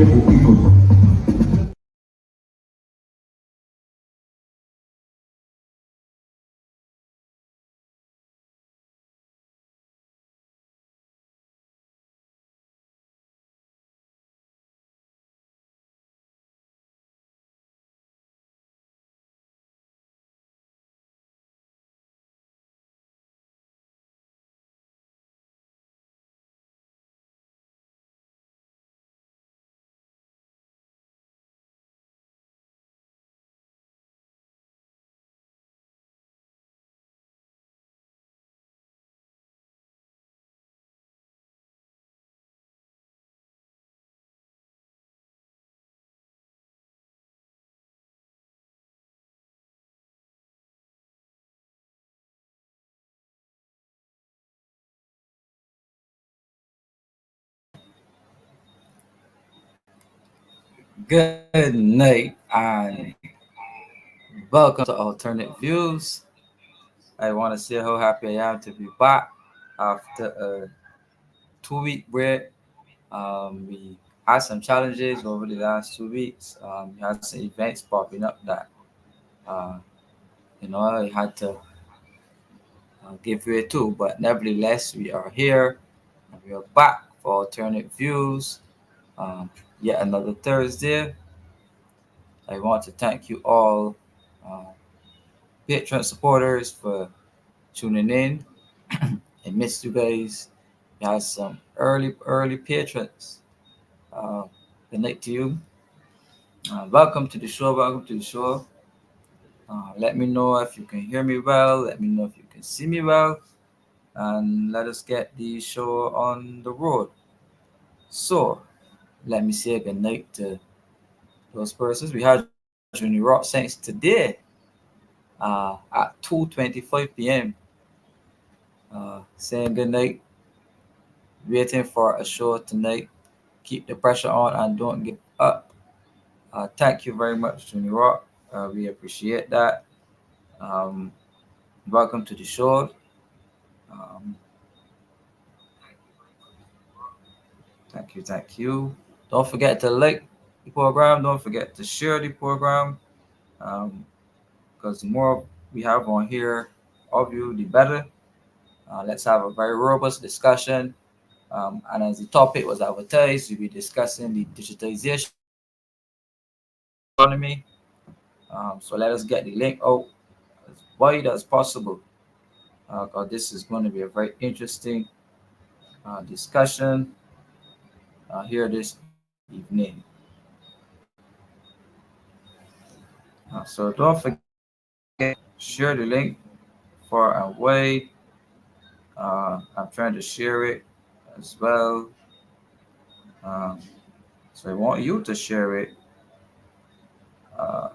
the people. Good night and welcome to Alternate Views. I want to say how happy I am to be back after a 2 week break. We had some challenges over the last 2 weeks. We had some events popping up that uh, I had to give way to, but nevertheless, we are here and we are back for Alternate Views. Um, Yet another Thursday. I want to thank you all, uh, Patreon supporters, for tuning in. I missed you guys. We had some early patrons. Uh, Good night to you. Welcome to the show. Welcome to the show. Let me know if you can hear me well. Let me know if you can see me well. And let us get the show on the road. So, let me say good night to those persons. We had Junior Rock Saints today at 2:25 p.m. Saying good night, waiting for a show tonight. Keep the pressure on and don't give up. Thank you very much, Junior Rock. We appreciate that. Um, Welcome to the show. Um, Thank you, thank you. Don't forget to like the program. Don't forget to share the program. Um, because the more we have on here of you, the better. Let's have a very robust discussion. And as the topic was advertised, we'll be discussing the digitization economy. So let us get the link out as wide as possible, because this is going to be a very interesting discussion here this evening. So don't forget, share the link far and wide. I'm trying to share it as well. Um, so I want you to share it. Uh,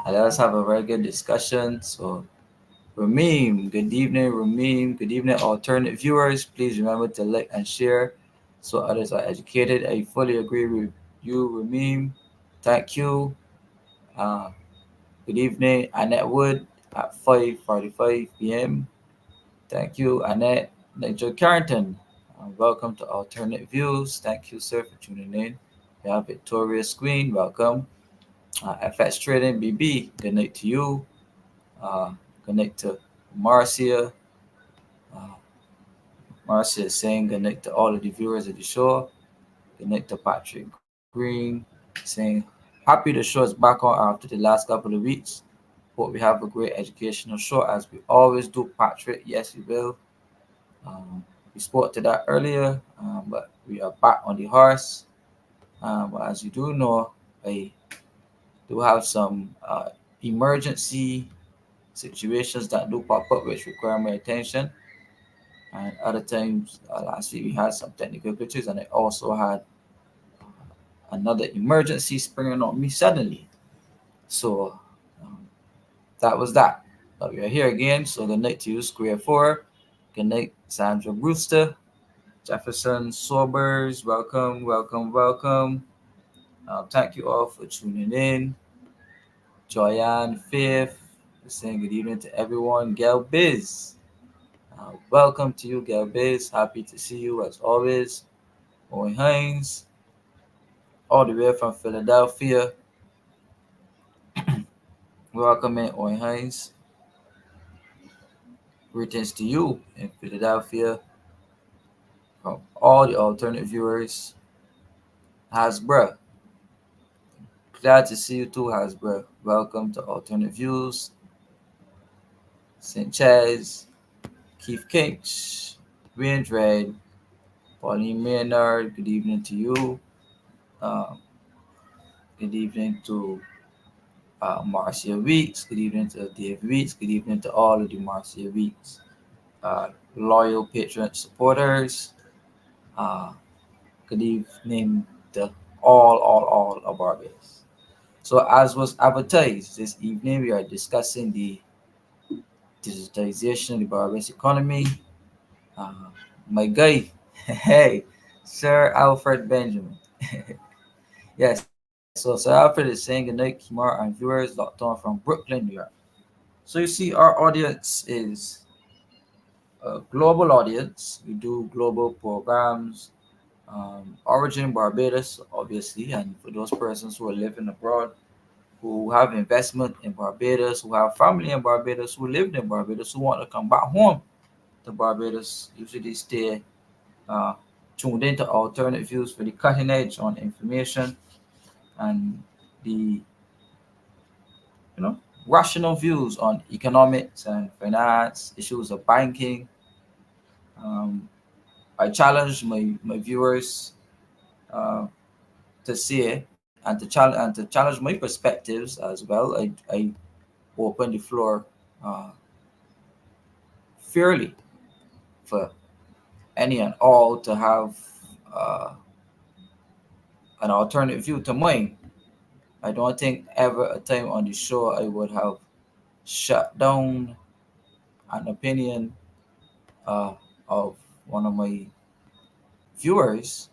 and let us have a very good discussion. So Rameem, good evening, Rameem. Good evening, alternate viewers. Please remember to like and share so others are educated. I fully agree with you, Rameem. Thank you. Uh, Good evening, Annette Wood at 5:45 p.m. Thank you, Annette. Nigel Carrington, welcome to Alternate Views. Thank you, sir, for tuning in. We have Victoria Screen, welcome. FX Trading BB, good night to you. Good night to Marcia. Uh, Marcia is saying good night to all of the viewers of the show. Good night to Patrick Green, saying happy the show is back on after the last couple of weeks. Hope we have a great educational show as we always do, Patrick. Yes, we will. We spoke to that earlier, but we are back on the horse. But as you do know, I do have some emergency situations that do pop up which require my attention. And other times, last week we had some technical glitches, and I also had another emergency springing on me suddenly. So um, that was that. But we are here again. So good night to you, Square 4. Good night, Sandra Brewster. Jefferson Sobers, welcome, welcome, welcome. Thank you all for tuning in. Joyanne Fifth, saying good evening to everyone. Gail Biz, Welcome to you, Galvez. Happy to see you as always. Owen Haynes, all the way from Philadelphia. Welcome in, Owen Haynes. Greetings to you in Philadelphia from all the alternate viewers. Hasbro, glad to see you too, Hasbro. Welcome to Alternate Views. Sanchez, Keith Kinch, Wayne Dredd, Pauline Maynard, good evening to you. Um, good evening to Marcia Weeks. Good evening to Dave Weeks. Good evening to all of the Marcia Weeks loyal patron supporters. Uh, good evening to all of Barbados. So, as was advertised this evening, we are discussing the digitization of the Barbados economy. Uh, my guy, hey, Sir Alfred Benjamin. Yes, so Sir Alfred is saying good night, Kemar, and viewers locked on from Brooklyn, New York. So you see, our audience is a global audience. We do global programs. Origin Barbados, obviously, and for those persons who are living abroad, who have investment in Barbados, who have family in Barbados, who lived in Barbados, who want to come back home to Barbados, usually stay uh, tuned into alternate views for the cutting edge on information and the rational views on economics and finance, issues of banking. Um, I challenge my viewers uh, to see and to challenge my perspectives as well. I open the floor uh, fairly for any and all to have uh, an alternative view to mine. I don't think ever a time on the show I would have shut down an opinion uh, of one of my viewers,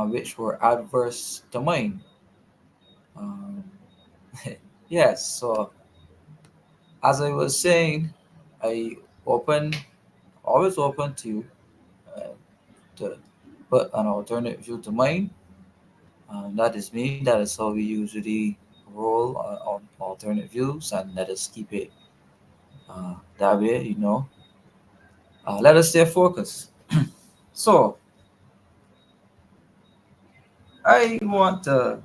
which were adverse to mine. Um, yes, so as I was saying, I open, always open uh, to put an alternate view to mine. That is me. That is how we usually roll on alternate views, and let us keep it that way. Let us stay focused. So I want to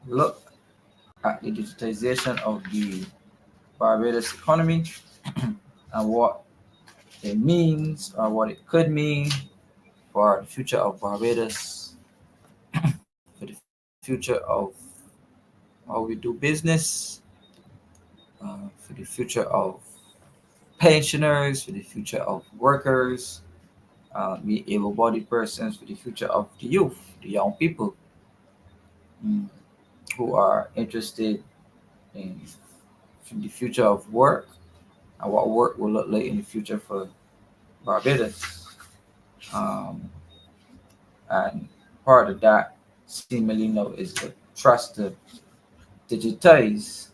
look at the digitization of the Barbados economy and what it means or what it could mean for the future of Barbados, for the future of how we do business, for the future of pensioners, for the future of workers, the able-bodied persons, for the future of the youth, the young people mm, who are interested in the future of work and what work will look like in the future for Barbados. Um, and part of that, seemingly now, is the trust to digitize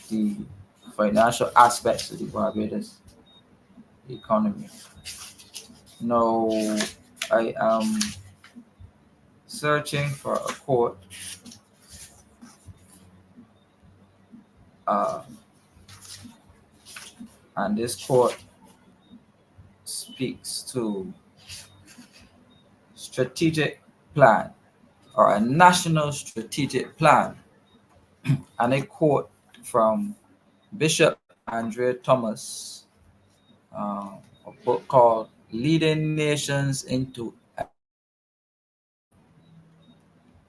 the financial aspects of the Barbados economy. Now, I am searching for a quote, uh, and this quote speaks to strategic plan or a national strategic plan. And I quote from Bishop Andrea Thomas, a book called Leading Nations into Economic Dignity.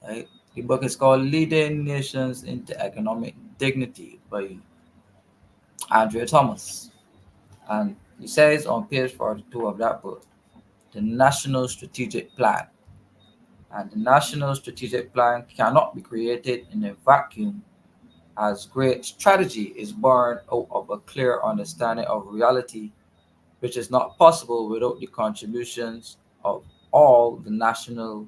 Right? The book is called Leading Nations into Economic Dignity by Andrea Thomas. And he says on page 42 of that book, the National Strategic Plan. And the National Strategic Plan cannot be created in a vacuum, as great strategy is born out of a clear understanding of reality, which is not possible without the contributions of all the national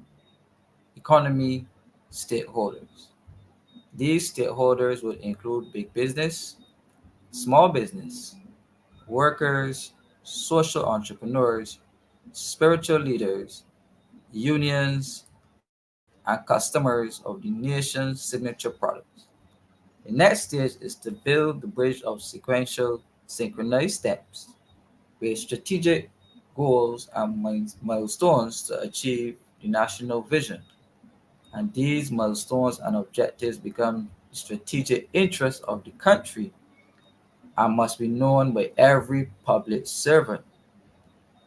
economy stakeholders. These stakeholders would include big business, small business, workers, social entrepreneurs, spiritual leaders, unions, and customers of the nation's signature products. The next stage is to build the bridge of sequential, synchronized steps with strategic goals and milestones to achieve the national vision. And these milestones and objectives become the strategic interests of the country and must be known by every public servant,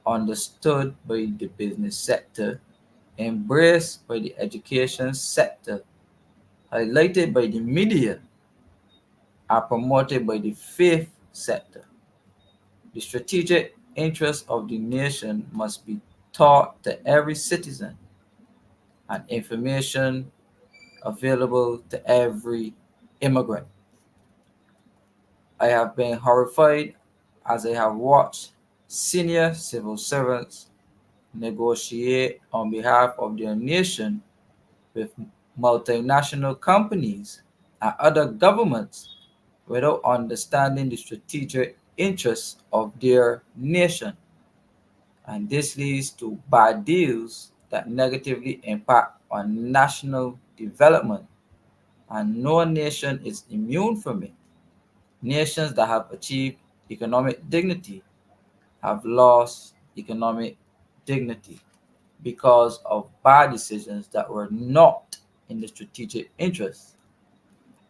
understood by the business sector, embraced by the education sector, highlighted by the media, and promoted by the faith sector. The strategic interests of the nation must be taught to every citizen and information available to every immigrant. I have been horrified as I have watched senior civil servants negotiate on behalf of their nation with multinational companies and other governments without understanding the strategic interests of their nation. And this leads to bad deals that negatively impact on national development. And no nation is immune from it. Nations that have achieved economic dignity have lost economic dignity because of bad decisions that were not in the strategic interest.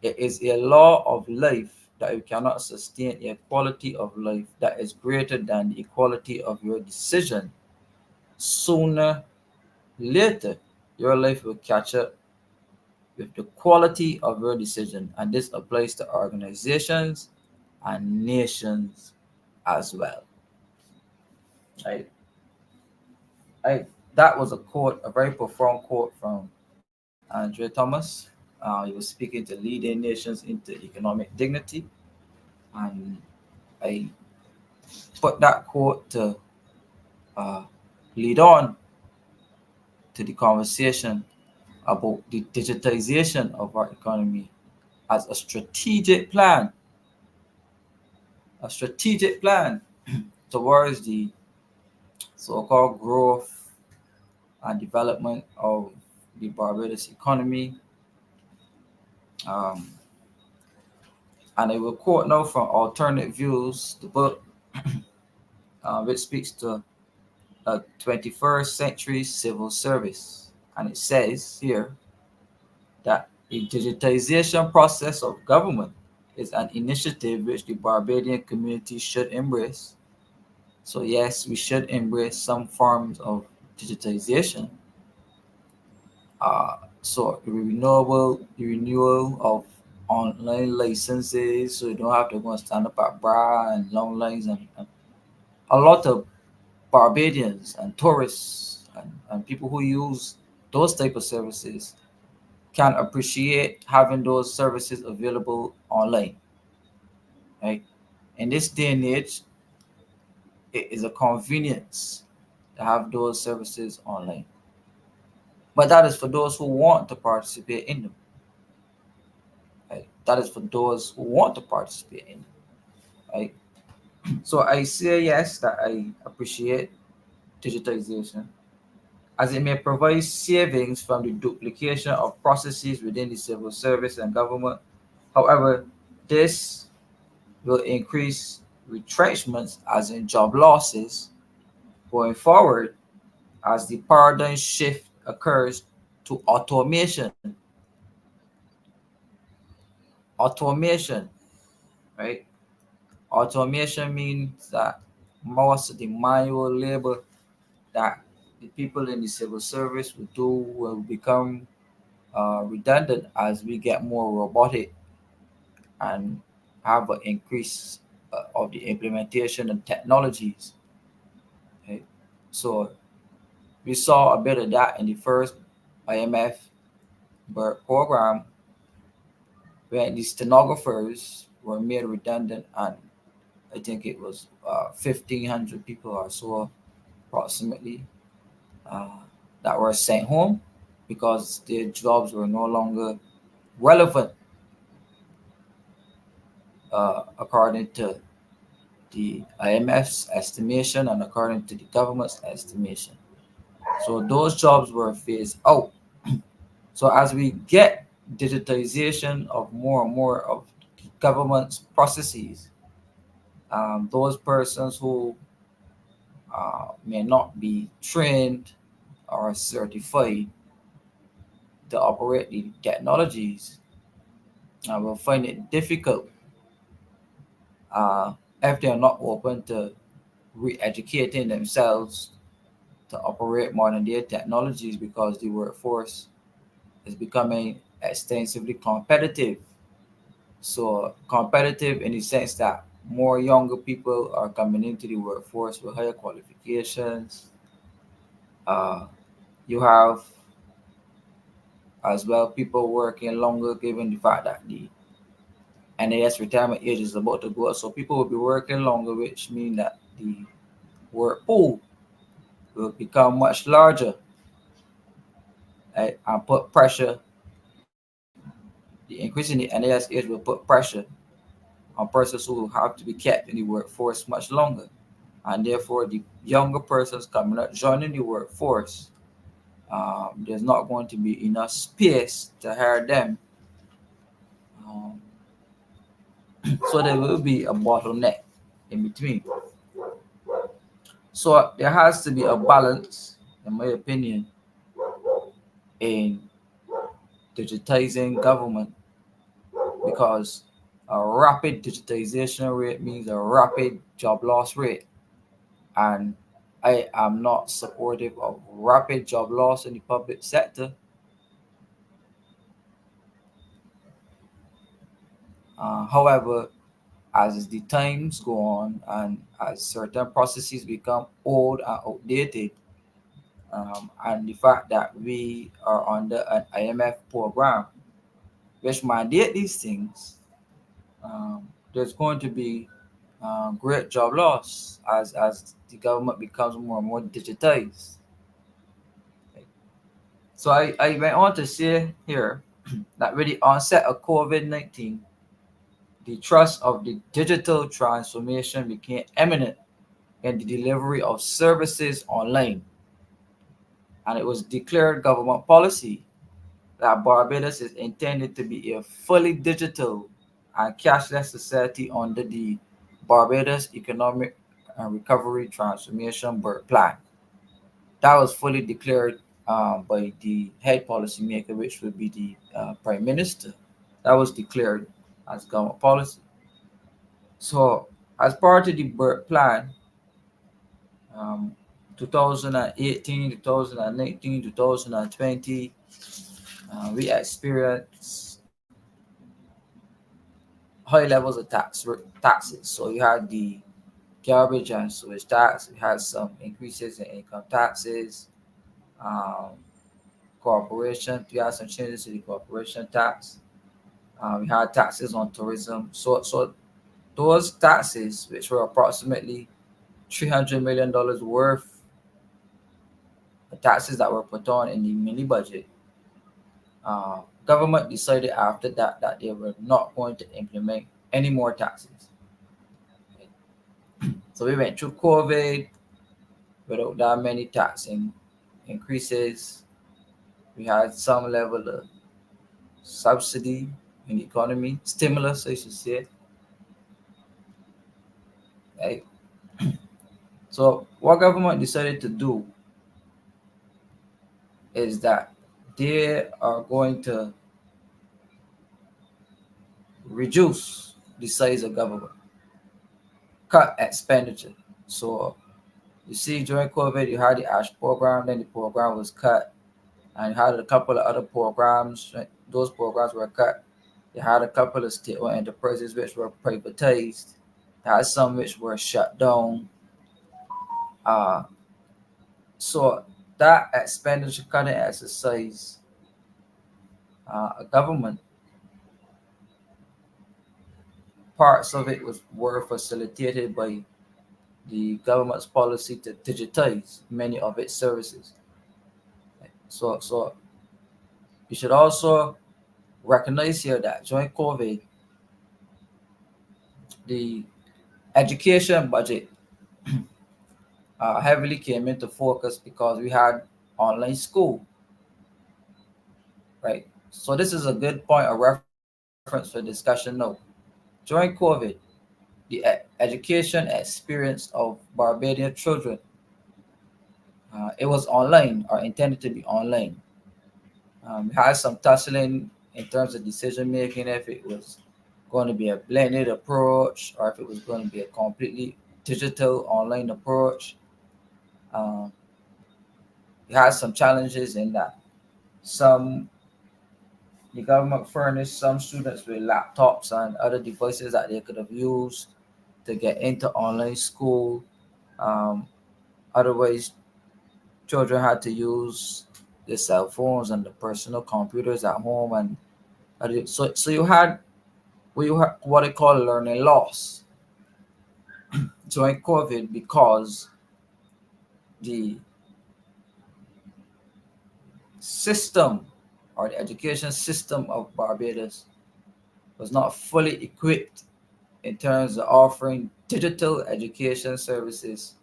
It is a law of life that you cannot sustain a quality of life that is greater than the equality of your decision. Sooner, later, your life will catch up with the quality of your decision, and this applies to organizations and nations as well. I, I, that was a quote, a very profound quote from Andre Thomas. He was speaking to leading nations into economic dignity, and I put that quote to uh, lead on to the conversation about the digitization of our economy as a strategic plan towards the so-called growth and development of the Barbados economy. Um, and I will quote now from Alternate Views, the book, which speaks to a 21st century civil service. And it says here that the digitization process of government is an initiative which the Barbadian community should embrace. So, yes, we should embrace some forms of digitization. So, the renewal of online licenses, so you don't have to go and stand up at bar and long lines, and a lot of Barbadians and tourists and people who use those type of services can appreciate having those services available online. Right? In this day and age, it is a convenience to have those services online. But that is for those who want to participate in them. Right? That is for those who want to participate in them. Right? So I say yes that I appreciate digitization as it may provide savings from the duplication of processes within the civil service and government. However, this will increase retrenchments, as in job losses, going forward as the paradigm shift occurs to automation. Automation, right? Automation means that most of the manual labor that the people in the civil service will do will become redundant as we get more robotic and have an increase of the implementation of technologies. Okay? So we saw a bit of that in the first IMF program where the stenographers were made redundant, and I think it was 1,500 people or so approximately uh, that were sent home because their jobs were no longer relevant. according to the IMF's estimation and according to the government's estimation. So those jobs were phased out. So as we get digitization of more and more of the government's processes, those persons who may not be trained or certified to operate the technologies will find it difficult uh, if they are not open to re-educating themselves to operate modern day technologies because the workforce is becoming extensively competitive. So competitive in the sense that more younger people are coming into the workforce with higher qualifications. Uh, you have as well people working longer given the fact that the NAS retirement age is about to go up. So people will be working longer, which means that the work pool will become much larger, right? And put pressure, the increase in the NAS age will put pressure on persons who will have to be kept in the workforce much longer. And therefore, the younger persons coming up, joining the workforce, there's not going to be enough space to hire them. Um, so there will be a bottleneck in between. So there has to be a balance, in my opinion, in digitizing government because a rapid digitization rate means a rapid job loss rate. And I am not supportive of rapid job loss in the public sector. However, as the times go on and as certain processes become old and outdated, and the fact that we are under an IMF program which mandate these things, there's going to be great job loss as the government becomes more and more digitized. So I went on to say here that with the onset of COVID-19, the trust of the digital transformation became eminent in the delivery of services online, and it was declared government policy that Barbados is intended to be a fully digital and cashless society under the Barbados Economic and Recovery Transformation Plan. That was fully declared by the head policymaker, which would be the Prime Minister. That was declared as government policy. So, as part of the plan, um, 2018, 2019, 2020, we experienced high levels of taxes. So you had the garbage and sewage tax. We had some increases in income taxes. Um, corporation. We had some changes to the corporation tax. We had taxes on tourism. So those taxes, which were approximately $300 million worth of taxes that were put on in the mini budget, government decided after that that they were not going to implement any more taxes. So we went through COVID without that many taxing increases. We had some level of subsidy in the economy, stimulus, I should say. Right? So what government decided to do is that they are going to reduce the size of government, cut expenditure. So you see, during COVID, you had the ASH program, then the program was cut, and you had a couple of other programs. Right? Those programs were cut. You had a couple of state-owned enterprises which were privatized. You had some which were shut down. Uh, so that expenditure cutting exercise, a government, parts of it were facilitated by the government's policy to digitize many of its services. So you should also recognize here that during COVID, the education budget heavily came into focus because we had online school, right? So this is a good point of reference for discussion note. During COVID, the education experience of Barbadian children, it was online or intended to be online. We had some tussling in terms of decision making if it was going to be a blended approach or if it was going to be a completely digital online approach. Um, we had some challenges in that. Some The government furnished some students with laptops and other devices that they could have used to get into online school. Um, Otherwise, children had to use the cell phones and the personal computers at home, and so you had what they call learning loss during COVID because the system or the education system of Barbados was not fully equipped in terms of offering digital education services,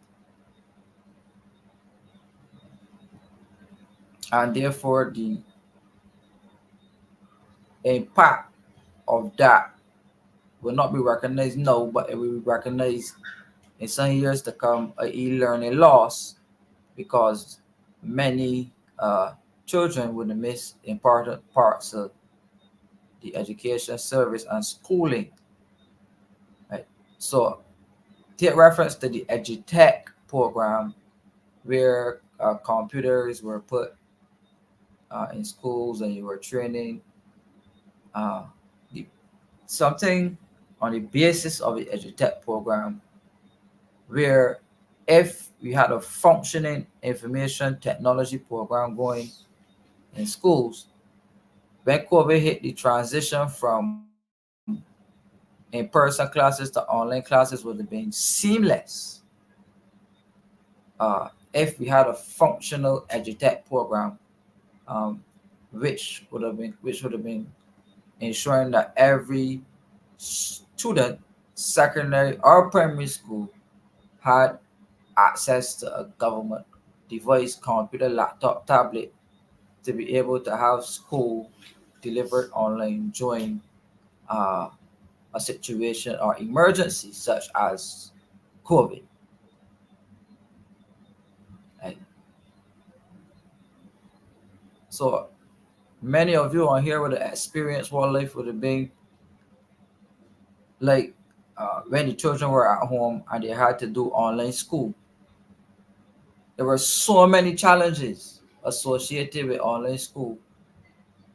and therefore the impact of that will not be recognized now, but it will be recognized in some years to come, a e-learning loss because many children would miss important parts of the education service and schooling. Right? So take reference to the EduTech program where computers were put in schools and you were training uh, the, something on the basis of the EduTech program where if we had a functioning information technology program going in schools, when COVID hit, the transition from in-person classes to online classes would have been seamless if we had a functional edutech program, um, which would have been ensuring that every student, secondary or primary school, had access to a government device, computer, laptop, tablet to be able to have school delivered online during uh, a situation or emergency such as COVID. Right? So many of you on here would have experienced what life would have been like when the children were at home and they had to do online school. There were so many challenges associated with online school.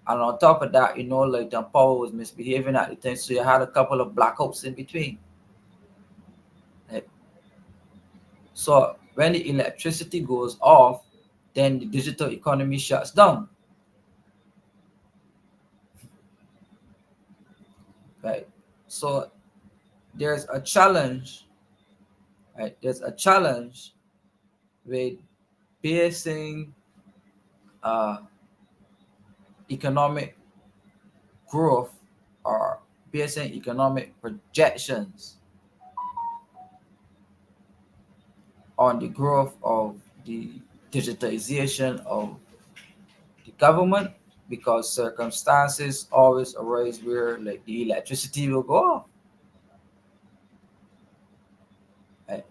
And on top of that, like the power was misbehaving at the time. So you had a couple of blackouts in between. Right? So when the electricity goes off, then the digital economy shuts down. Right? So there's a challenge, right? There's a challenge with basing uh, economic growth or basing economic projections on the growth of the digitization of the government because circumstances always arise where like the electricity will go off. Right?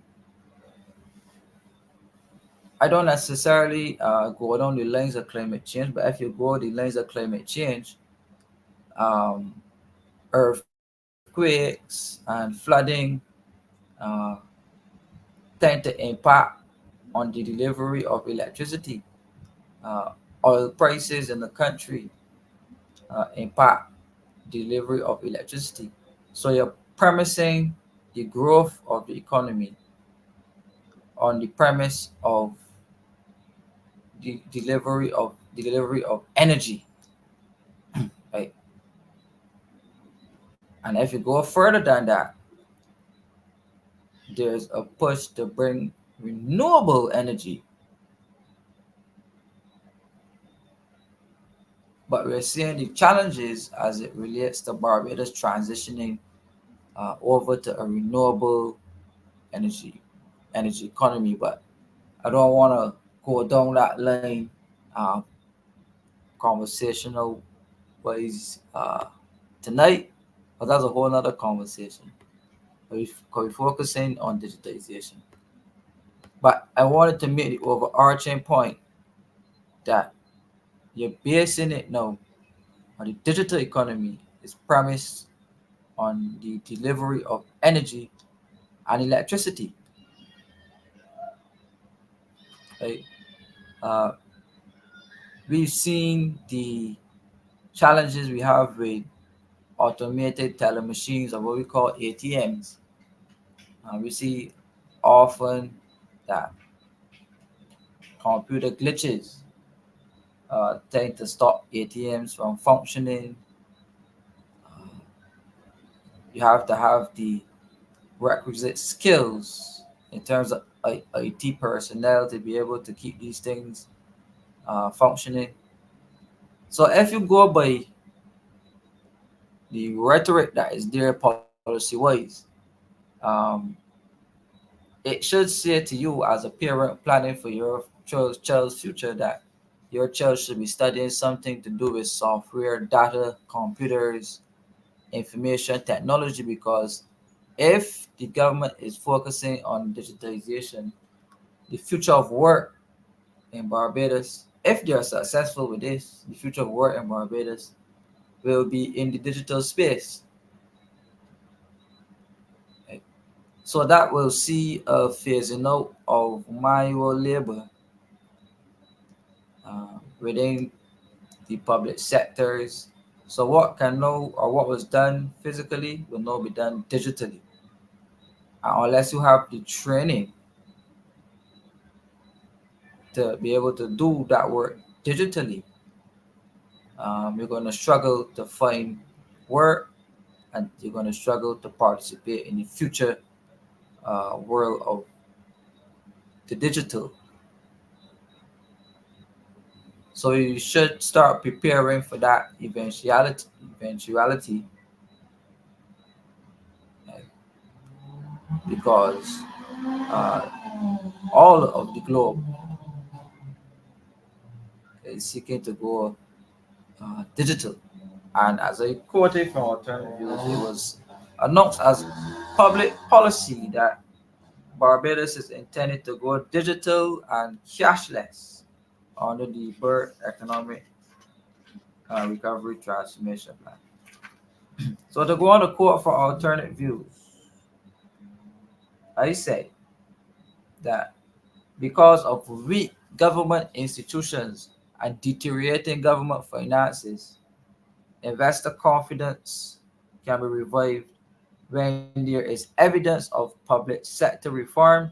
I don't necessarily go down the lines of climate change, but if you go the lines of climate change, um, earthquakes and flooding uh, tend to impact on the delivery of electricity. Uh, Oil prices in the country impact delivery of electricity. So you're premising the growth of the economy on the premise of the delivery of energy, right? And if you go further than that, there's a push to bring renewable energy. But we're seeing the challenges as it relates to Barbados transitioning over to a renewable energy energy economy. But I don't want to go down that line conversational wise tonight, but that's a whole other conversation. We're focusing on digitization. But I wanted to make the overarching point that you're basing it now on the digital economy is premised on the delivery of energy and electricity. Right? Uh, we've seen the challenges we have with automated teller machines or what we call ATMs. We see often that computer glitches tend to stop ATMs from functioning. Uh, you have to have the requisite skills in terms of IT personnel to be able to keep these things functioning. So if you go by the rhetoric that is there policy wise, um, it should say to you as a parent planning for your child's future that your child should be studying something to do with software, data, computers, information technology, because if the government is focusing on digitization, the future of work in Barbados, if they are successful with this, the future of work in Barbados will be in the digital space. Right? So that will see a phasing out of manual labor within the public sectors. So what can now or what was done physically will now be done digitally. Unless you have the training to be able to do that work digitally, you're going to struggle to find work and you're going to struggle to participate in the future world of the digital. So you should start preparing for that eventuality, uh, because uh, all of the globe is seeking to go digital. And as I quoted from Alternative Views, it was announced as public policy that Barbados is intended to go digital and cashless under the Bird Economic Recovery Transformation Plan. So to go on the quote for Alternative Views, I say that because of weak government institutions and deteriorating government finances, investor confidence can be revived when there is evidence of public sector reform,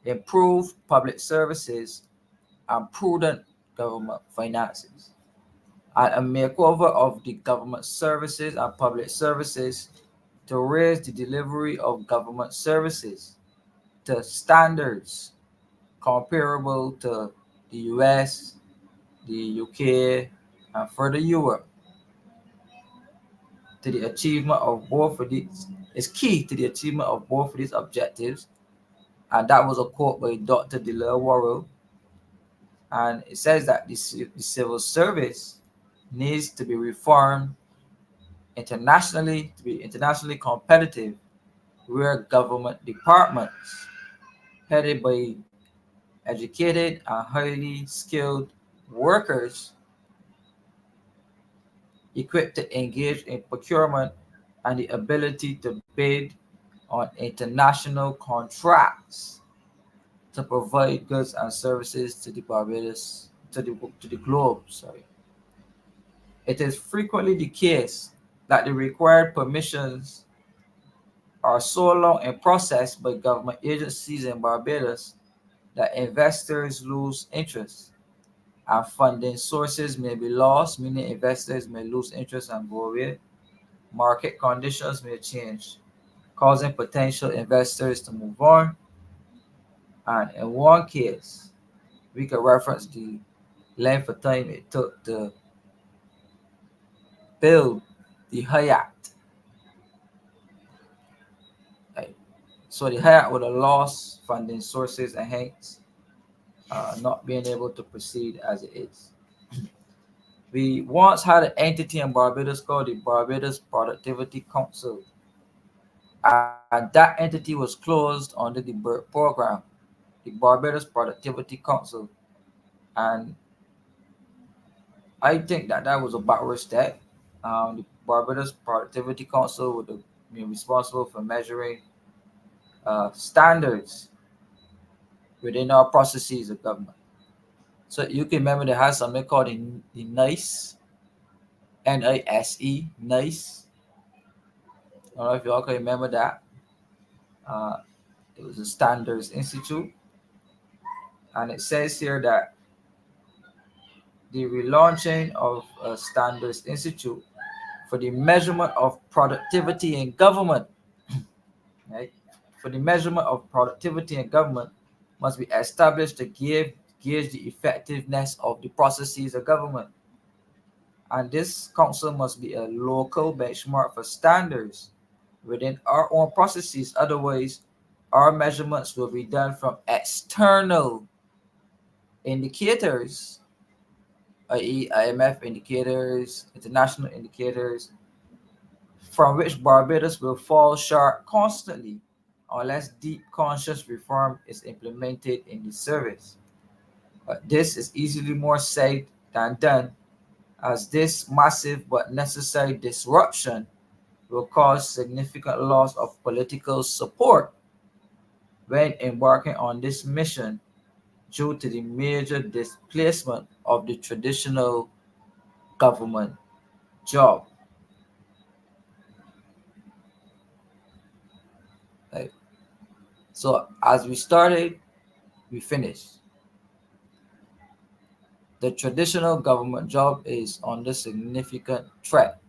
improved public services, and prudent government finances. And a makeover of the government services and public services to raise the delivery of government services to standards comparable to the US, the UK, and further Europe to the achievement of both of these is key to the achievement of both of these objectives. And that was a quote by Dr. Delor Worrell. And it says that the civil service needs to be reformed internationally to be internationally competitive, where government departments headed by educated and highly skilled workers equipped to engage in procurement and the ability to bid on international contracts to provide goods and services to the Barbados to the globe. Sorry, it is frequently the case that the required permissions are so long in process by government agencies in Barbados that investors lose interest and funding sources may be lost, meaning investors may lose interest and go away. Market conditions may change, causing potential investors to move on. And in one case, we could reference the length of time it took to build the Hayat So the hire with a loss funding sources and hence not being able to proceed as it is. We once had an entity in Barbados called the Barbados Productivity Council, and that entity was closed under the BERT program, the Barbados Productivity Council, and I think that that was a backward step. The Barbados Productivity Council would have been responsible for measuring standards within our processes of government. So you can remember they had something called the NICE, NISE, NICE. I don't know if you all can remember that. Uh, it was a standards institute, and it says here that the relaunching of a standards institute for the measurement of productivity in government, right? For the measurement of productivity in government must be established to gauge the effectiveness of the processes of government. And this council must be a local benchmark for standards within our own processes. Otherwise, our measurements will be done from external indicators, i.e., IMF indicators, international indicators, from which Barbados will fall short constantly unless deep conscious reform is implemented in the service. This is easily more said than done, as this massive but necessary disruption will cause significant loss of political support when embarking on this mission due to the major displacement of the traditional government job. Right? So as we started, we finished. The traditional government job is under significant threat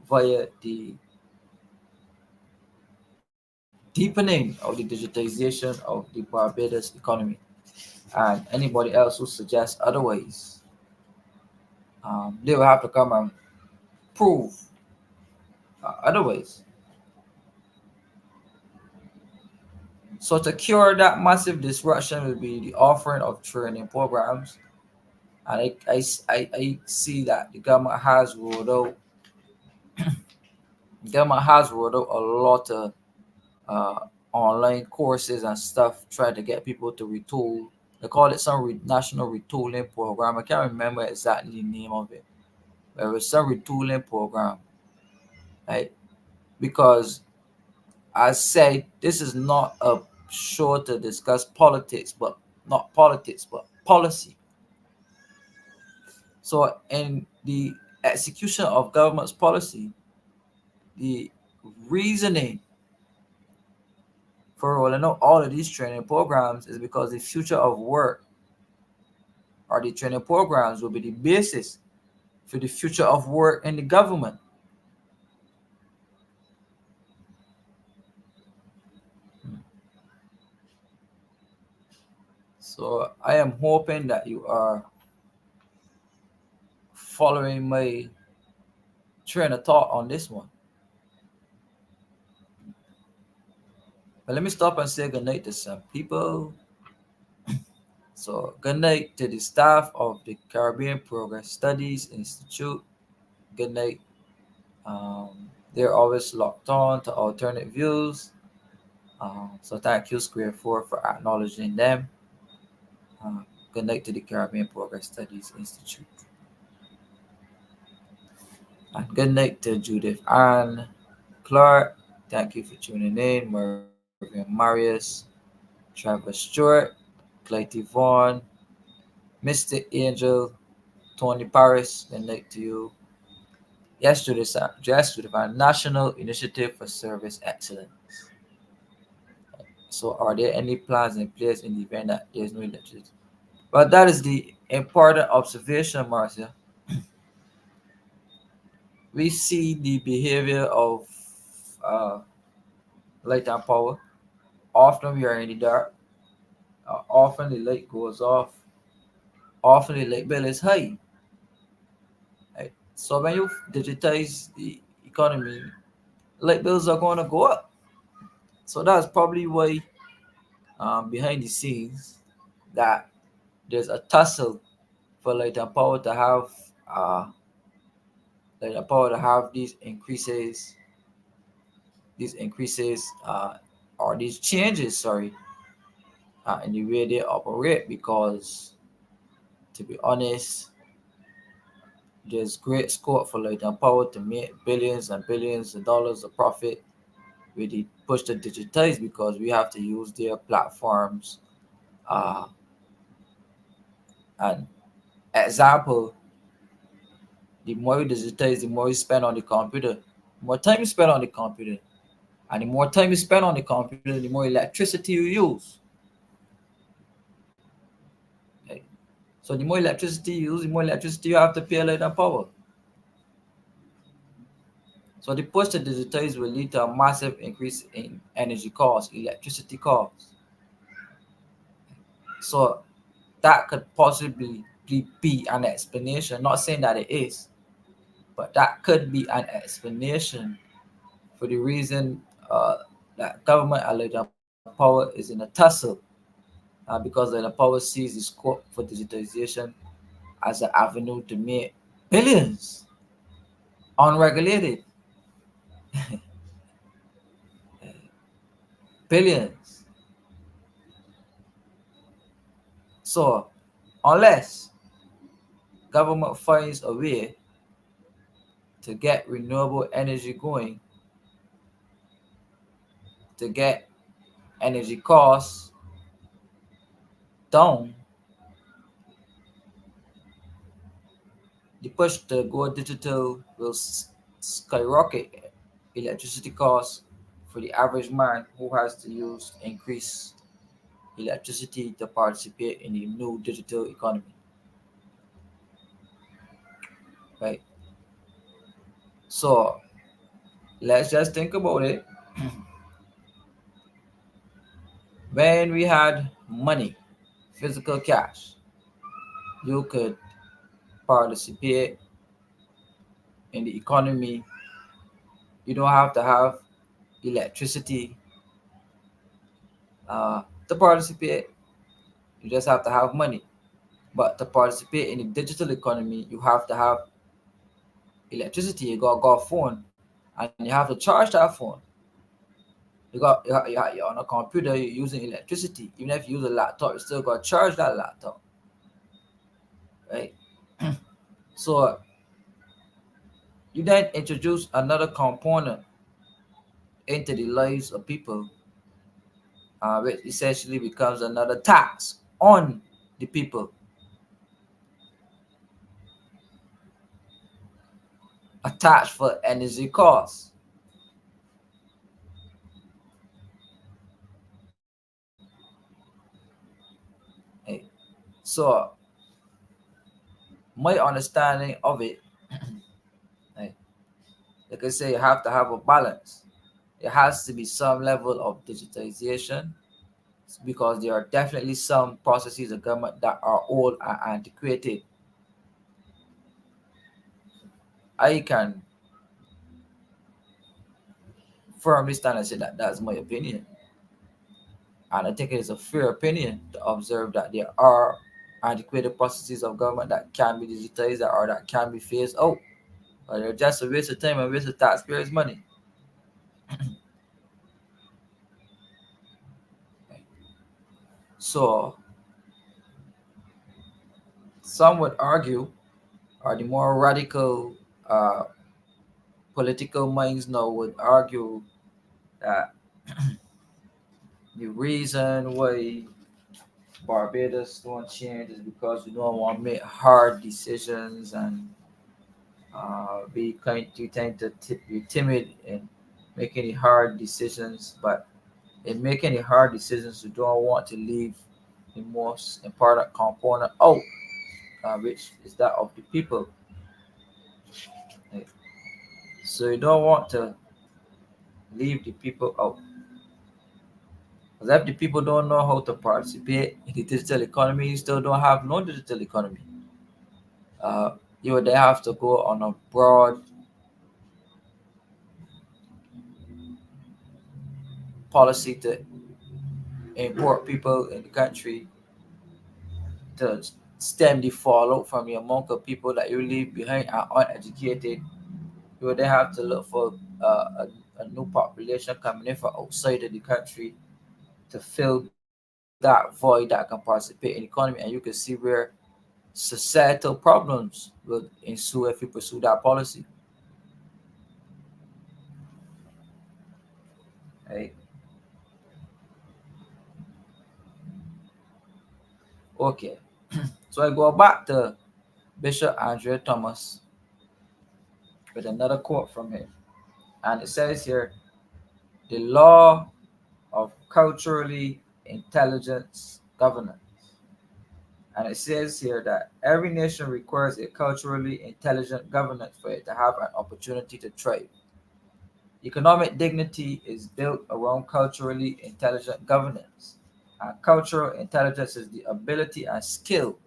via the deepening of the digitization of the Barbados economy. And anybody else who suggests otherwise, they will have to come and prove otherwise. So to cure that massive disruption will be the offering of training programs. And I see that the government has rolled out a lot of uh, online courses and stuff, trying to get people to retool. They call it some national retooling program. I can't remember exactly the name of it. But it was some retooling program, right? Because I say this is not a show to discuss politics, but not politics, but policy. So in the execution of government's policy, the reasoning for rolling out all of these training programs is because the future of work or the training programs will be the basis for the future of work in the government. So I am hoping that you are following my train of thought on this one. But let me stop and say good night to some people. So good night to the staff of the Caribbean Progress Studies Institute. Good night. They're always locked on to alternate views. So thank you, Square 4, for acknowledging them. Good night to the Caribbean Progress Studies Institute. And good night to Judith Ann Clark. Thank you for tuning in. Mervyn Marius, Travis Stewart, Clayton Vaughn, Mr. Angel, Tony Paris. Good night to you. Yesterday, our National Initiative for Service Excellence. So, are there any plans in place in the event that there's no electricity? But that is the important observation, Marcia. We see the behavior of uh, light and power. Often we are in the dark. Often the light goes off. Often the light bill is high. Right? So when you digitize the economy, light bills are going to go up. So that's probably why, behind the scenes, that there's a tussle for like the power to have uh these increases or these changes, sorry, in the way they operate, because to be honest, there's great scope for like the power to make billions and billions of dollars of profit with the push to digitize, because we have to use their platforms. uh and example, the more you digitize, the more you spend on the computer, the more time you spend on the computer, and the more time you spend on the computer, the more electricity you use. Okay? So the more electricity you use, the more electricity you have to pay like that power. So the push to digitize will lead to a massive increase in energy costs, electricity costs. So that could possibly be an explanation, not saying that it is, but that could be an explanation for the reason that government and like power is in a tussle, because the power sees the scope for digitization as an avenue to make billions unregulated, billions. So unless government finds a way to get renewable energy going, to get energy costs down, the push to go digital will skyrocket electricity costs for the average man who has to use increased electricity to participate in the new digital economy. Right? So let's just think about it. When we had money, physical cash, you could participate in the economy. You don't have to have electricity to participate. You just have to have money. But to participate in the digital economy, you have to have electricity. You got a phone, and you have to charge that phone. You're on a computer. You're using electricity. Even if you use a laptop, you still got to charge that laptop, right? So you then introduce another component into the lives of people, which essentially becomes another tax on the people, a tax for energy costs. Right? So my understanding of it, right, like I say, you have to have a balance. There has to be some level of digitization, because there are definitely some processes of government that are old and antiquated. I can firmly stand and say that that's my opinion. And I think it is a fair opinion to observe that there are antiquated processes of government that can be digitized or that can be phased out. But they're just a waste of time and waste of taxpayers' money. So some would argue, or the more radical uh, political minds now would argue, that the reason why Barbados don't change is because we don't want to make hard decisions and be kind to tend to be timid in making any hard decisions. But in making any hard decisions, we don't want to leave the most important component out, which is that of the people. Right? So you don't want to leave the people out. Because if the people don't know how to participate in the digital economy, you still don't have no digital economy. Uh, you would then have to go on a broad policy to import people in the country to stem the fallout from the amount of people that you leave behind are uneducated. You would then have to look for a new population coming in from outside of the country to fill that void that can participate in the economy. And you can see where societal problems will ensue if you pursue that policy. Right? Okay. So I go back to Bishop Andrea Thomas with another quote from him. And it says here, the law of culturally intelligence governance. And it says here that every nation requires a culturally intelligent governance for it to have an opportunity to thrive. Economic dignity is built around culturally intelligent governance. And cultural intelligence is the ability and skill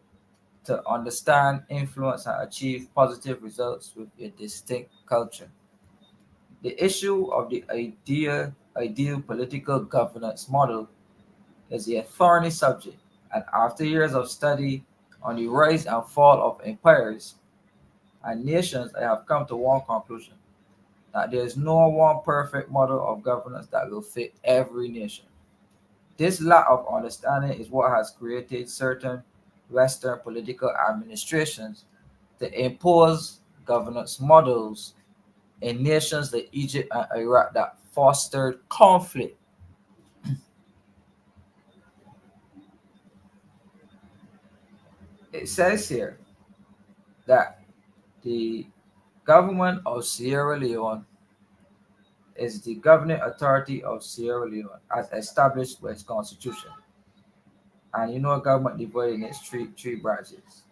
to understand, influence, and achieve positive results with a distinct culture. The issue of the ideal political governance model is a thorny subject, and after years of study on the rise and fall of empires and nations, I have come to one conclusion that there is no one perfect model of governance that will fit every nation. This lack of understanding is what has created certain Western political administrations to impose governance models in nations like Egypt and Iraq that fostered conflict. It says here that the government of Sierra Leone is the governing authority of Sierra Leone as established by its constitution. And you know, government divided in its three branches.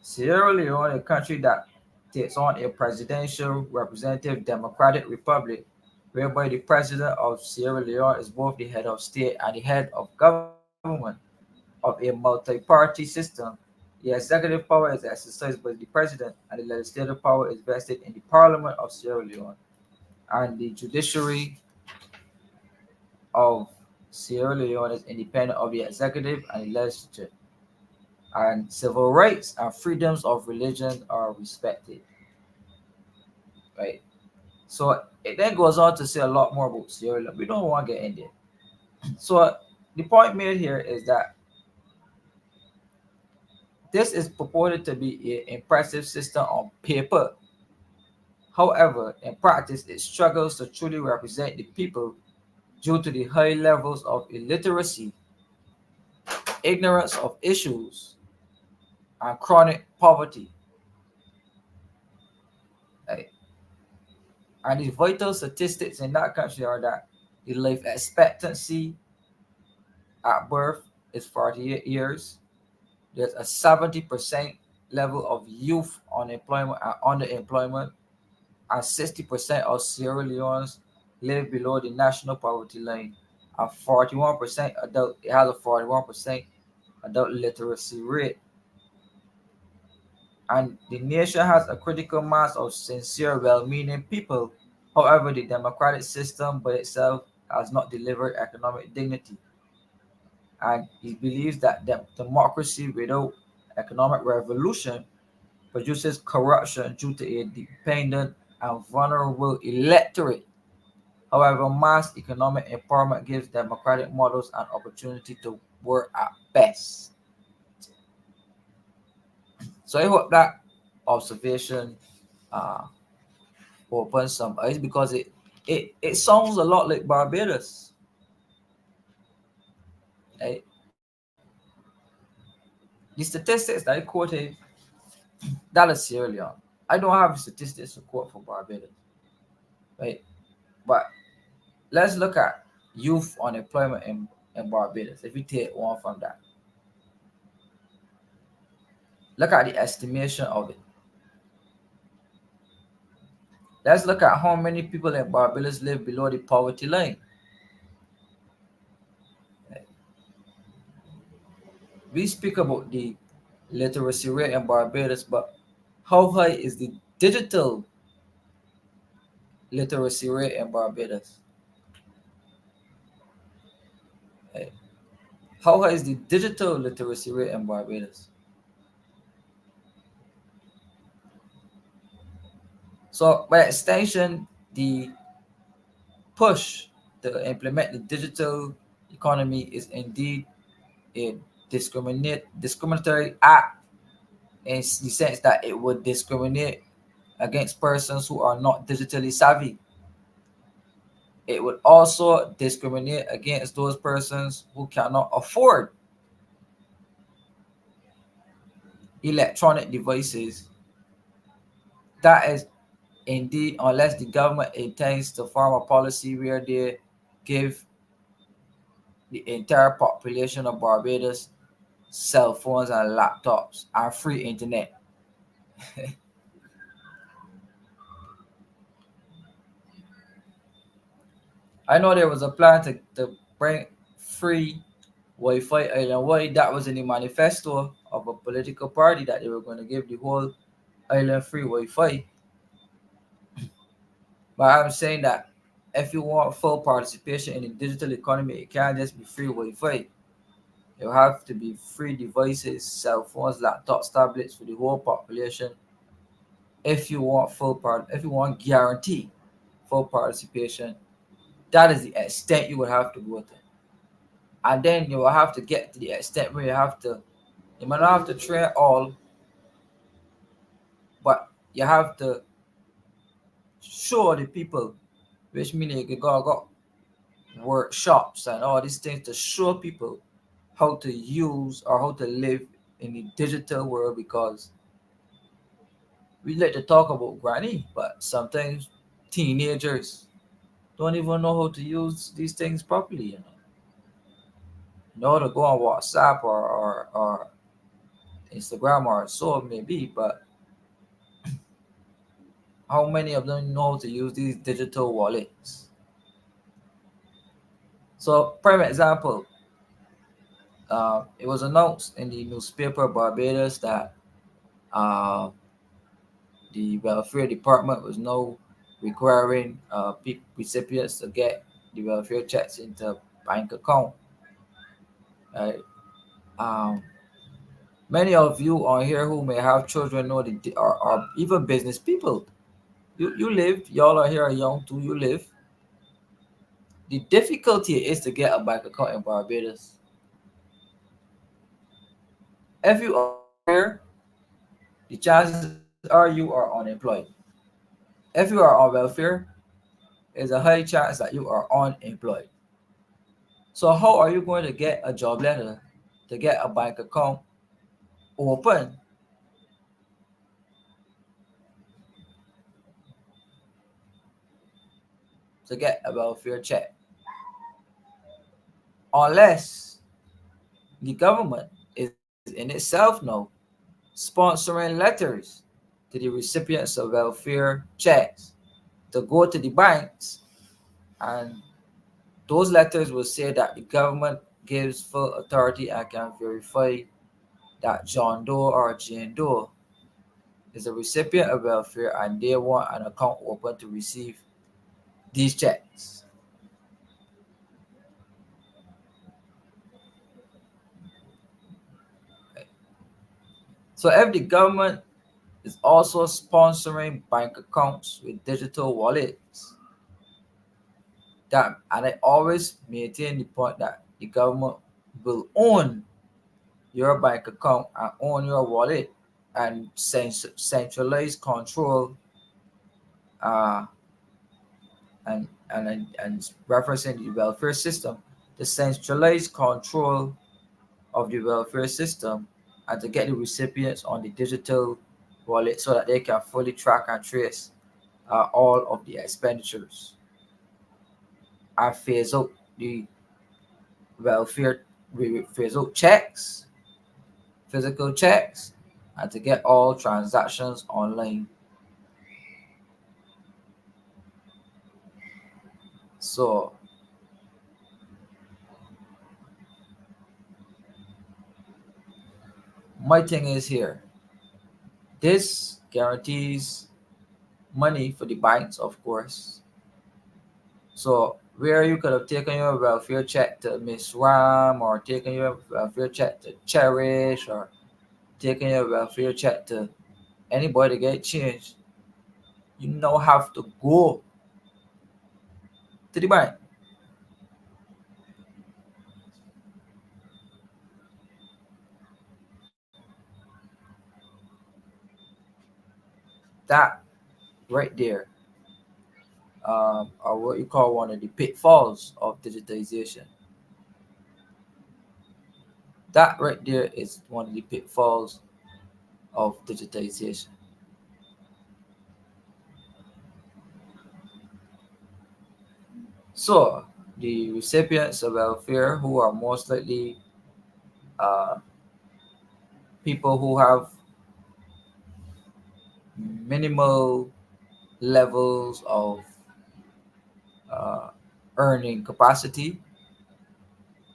Sierra Leone, a country that takes on a presidential representative democratic republic, whereby the president of Sierra Leone is both the head of state and the head of government of a multi-party system. The executive power is exercised by the president, and the legislative power is vested in the Parliament of Sierra Leone. And the judiciary of Sierra Leone is independent of the executive and the legislature. And civil rights and freedoms of religion are respected. Right. So it then goes on to say a lot more about Sierra Leone. We don't want to get in there. So the point made here is that this is purported to be an impressive system on paper. However, in practice, it struggles to truly represent the people due to the high levels of illiteracy, ignorance of issues, and chronic poverty. Right? And the vital statistics in that country are that the life expectancy at birth is 48 years. There's a 70% level of youth unemployment and underemployment, and 60% of Sierra Leoneans live below the national poverty line. And 41% adult, it has a 41% adult literacy rate. And the nation has a critical mass of sincere, well meaning people. However, the democratic system by itself has not delivered economic dignity. And he believes that democracy without economic revolution produces corruption due to a dependent and vulnerable electorate. However, mass economic empowerment gives democratic models an opportunity to work at best. So I hope that observation uh, opens some eyes because it sounds a lot like Barbados. Right? The statistics that I quoted, that is Sierra Leone. I don't have statistics to quote for Barbados. Right? But let's look at youth unemployment in Barbados. If we take one from that, look at the estimation of it. Let's look at how many people in Barbados live below the poverty line. We speak about the literacy rate in Barbados, but how high is the digital literacy rate in Barbados? Right? How high is the digital literacy rate in Barbados? So, by extension, the push to implement the digital economy is indeed a discriminatory act in the sense that it would discriminate against persons who are not digitally savvy. It would also discriminate against those persons who cannot afford electronic devices. That is indeed, unless the government intends to form a policy where they give the entire population of Barbados cell phones and laptops and free internet. I know there was a plan to bring free Wi-Fi island-wide. That was in the manifesto of a political party that they were going to give the whole island free Wi-Fi. But I'm saying that if you want full participation in the digital economy, it can't just be free Wi-Fi. You have to be free devices, cell phones, laptops, tablets for the whole population. If you want if you want guarantee full participation, that is the extent you would have to go to. And then you will have to get to the extent where you might not have to train all, but you have to show the people, which means you could go workshops and all these things to show people how to use or how to live in the digital world, because we like to talk about granny, but sometimes teenagers don't even know how to use these things properly, know to go on WhatsApp or Instagram or so it may be, but how many of them know how to use these digital wallets? So, prime example, it was announced in the newspaper Barbados that uh, the welfare department was now requiring recipients to get the welfare checks into bank account. Right? Um, Many of you on here who may have children know or even business people. You live, y'all are here are young too, you live. The difficulty is to get a bank account in Barbados. If you are here, the chances are you are unemployed. If you are on welfare, there's a high chance that you are unemployed. So how are you going to get a job letter to get a bank account open to get a welfare check? Unless the government is in itself now sponsoring letters to the recipients of welfare checks to go to the banks, and those letters will say that the government gives full authority and can verify that John Doe or Jane Doe is a recipient of welfare and they want an account open to receive these checks. So if the government is also sponsoring bank accounts with digital wallets, that and I always maintain the point that the government will own your bank account and own your wallet and centralize control, uh, and referencing the welfare system, the centralized control of the welfare system, and to get the recipients on the digital wallet so that they can fully track and trace all of the expenditures and phase out the welfare, we phase out checks, physical checks, and to get all transactions online. So my thing is here, this guarantees money for the banks, of course. So where you could have taken your welfare check to Miss Ram, or taken your welfare check to Cherish, or taking your welfare check to anybody to get changed, you now have to go to the bank. That right there are what you call one of the pitfalls of digitization. That right there is one of the pitfalls of digitization. So, the recipients of welfare, who are most likely uh, people who have minimal levels of uh, earning capacity,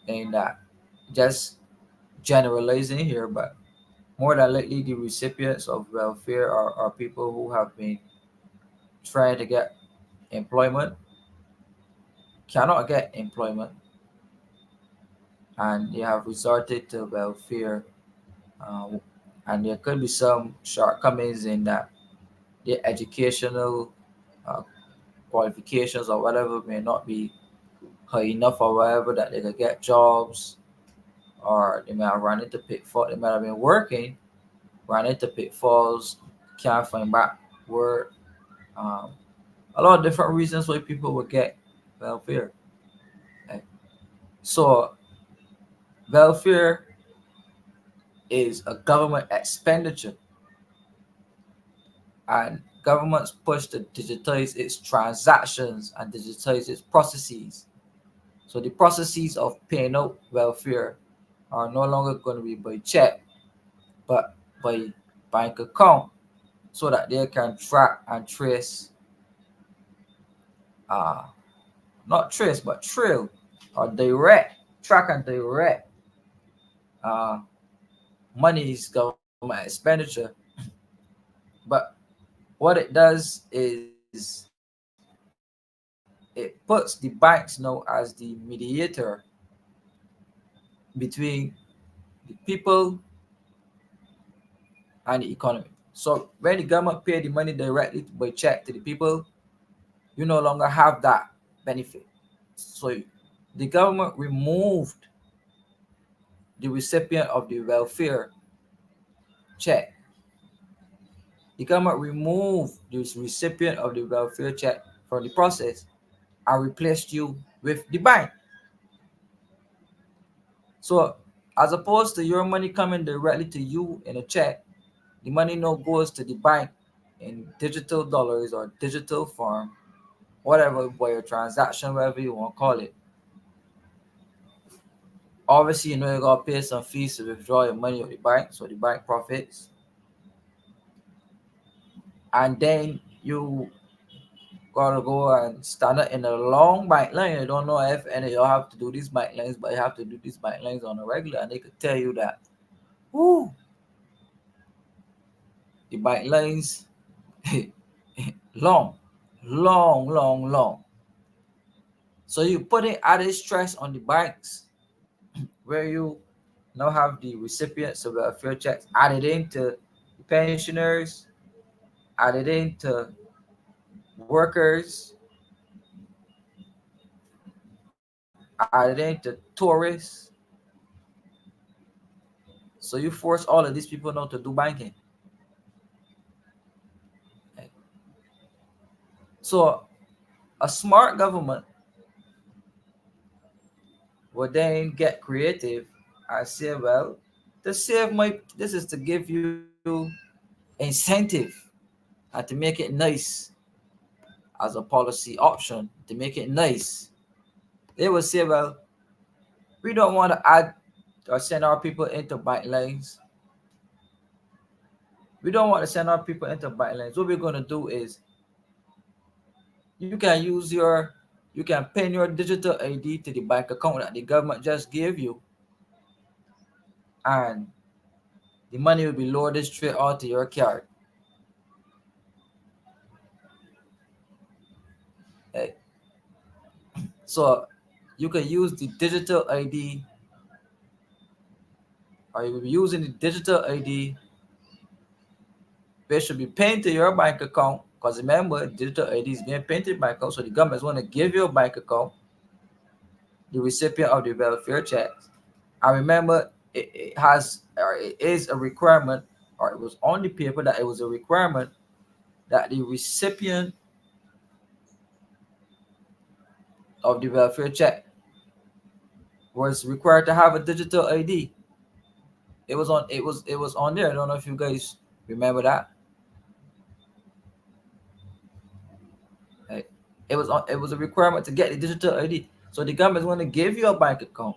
and that, just generalizing here, but more than likely the recipients of welfare are people who have been trying to get employment, cannot get employment, and they have resorted to welfare. Uh, and there could be some shortcomings in that their educational uh, qualifications or whatever may not be high enough or whatever that they could get jobs, or they may have run into pitfalls. They might have been working, run into pitfalls, can't find back work. Um, a lot of different reasons why people would get welfare. Right? So welfare is a government expenditure, and governments push to digitize its transactions and digitize its processes. So the processes of paying out welfare are no longer going to be by check, but by bank account, so that they can track and trace, uh, not trace, but trail, or direct, track and direct uh, money's government expenditure. But what it does is it puts the banks now as the mediator between the people and the economy. So when the government pay the money directly by check to the people, you no longer have that benefit. So the government removed the recipient of the welfare check. The government removed the recipient of the welfare check from the process and replaced you with the bank. So as opposed to your money coming directly to you in a check, the money now goes to the bank in digital dollars or digital form, whatever, wire transaction, whatever you want to call it. Obviously, you know you gotta pay some fees to withdraw your money of the bank, so the bank profits. And then you gotta go and stand up in a long bike line. You don't know if any of you have to do these bike lines, but you have to do these bike lines on a regular, and they could tell you that, whoo, the bike lines long, long, long, long. So you putting added stress on the banks, where you now have the recipients of welfare checks added into the pensioners, added into workers, added into tourists. So you force all of these people now to do banking. So a smart government will then get creative and say, well, to save my, this is to give you incentive and to make it nice as a policy option, to make it nice. They will say, well, we don't want to add or send our people into bike lanes. We don't want to send our people into bike lanes. What we're going to do is you can pin your digital ID to the bank account that the government just gave you, and the money will be loaded straight onto your card. Eh, So you can use the digital ID, or you'll be using the digital ID. They should be pinned to your bank account, because remember, digital ID is being pinned to your bank account. So the government is going to give you a bank account, the recipient of the welfare checks. I remember it has, or it is a requirement, or it was on the paper that it was a requirement that the recipient of the welfare check was required to have a digital ID. It was on there. I don't know if you guys remember that. Right? It was a requirement to get the digital ID. So the government's going to give you a bank account.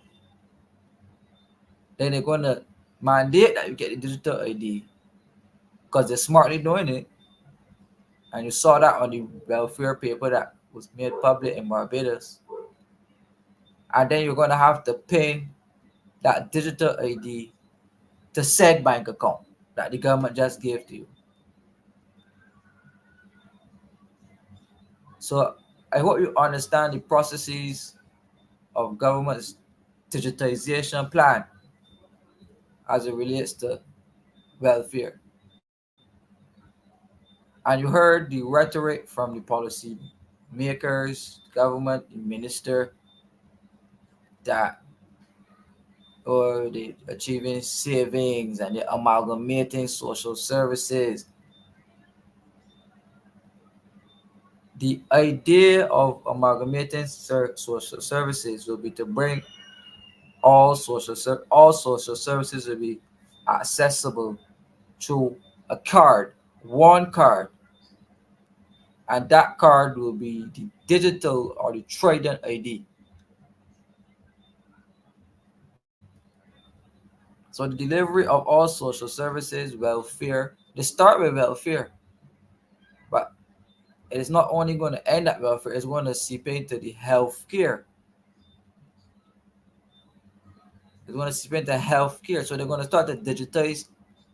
Then they're going to mandate that you get the digital ID, because they're smartly doing it. And you saw that on the welfare paper that was made public in Barbados. And then you're going to have to pin that digital ID to said bank account that the government just gave to you. So I hope you understand the processes of government's digitization plan as it relates to welfare. And you heard the rhetoric from the policy makers, government, the minister, that or the achieving savings and the amalgamating social services. The idea of amalgamating social services will be to bring all social services will be accessible through a card, one card, and that card will be the digital or the Trident ID. So the delivery of all social services, welfare, they start with welfare, but it is not only going to end at welfare, it's going to seep into the healthcare. It's going to seep into healthcare. So they're going to start to digitize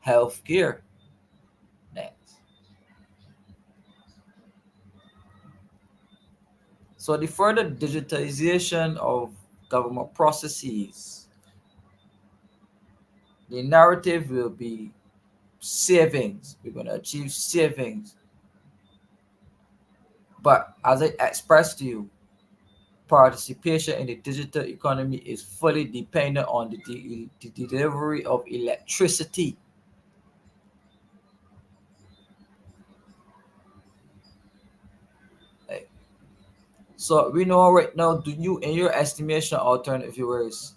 healthcare next. So the further digitization of government processes, the narrative will be savings. We're going to achieve savings. But as I expressed to you, participation in the digital economy is fully dependent on the delivery of electricity. Like, so we know right now, do you, in your estimation, alternative viewers,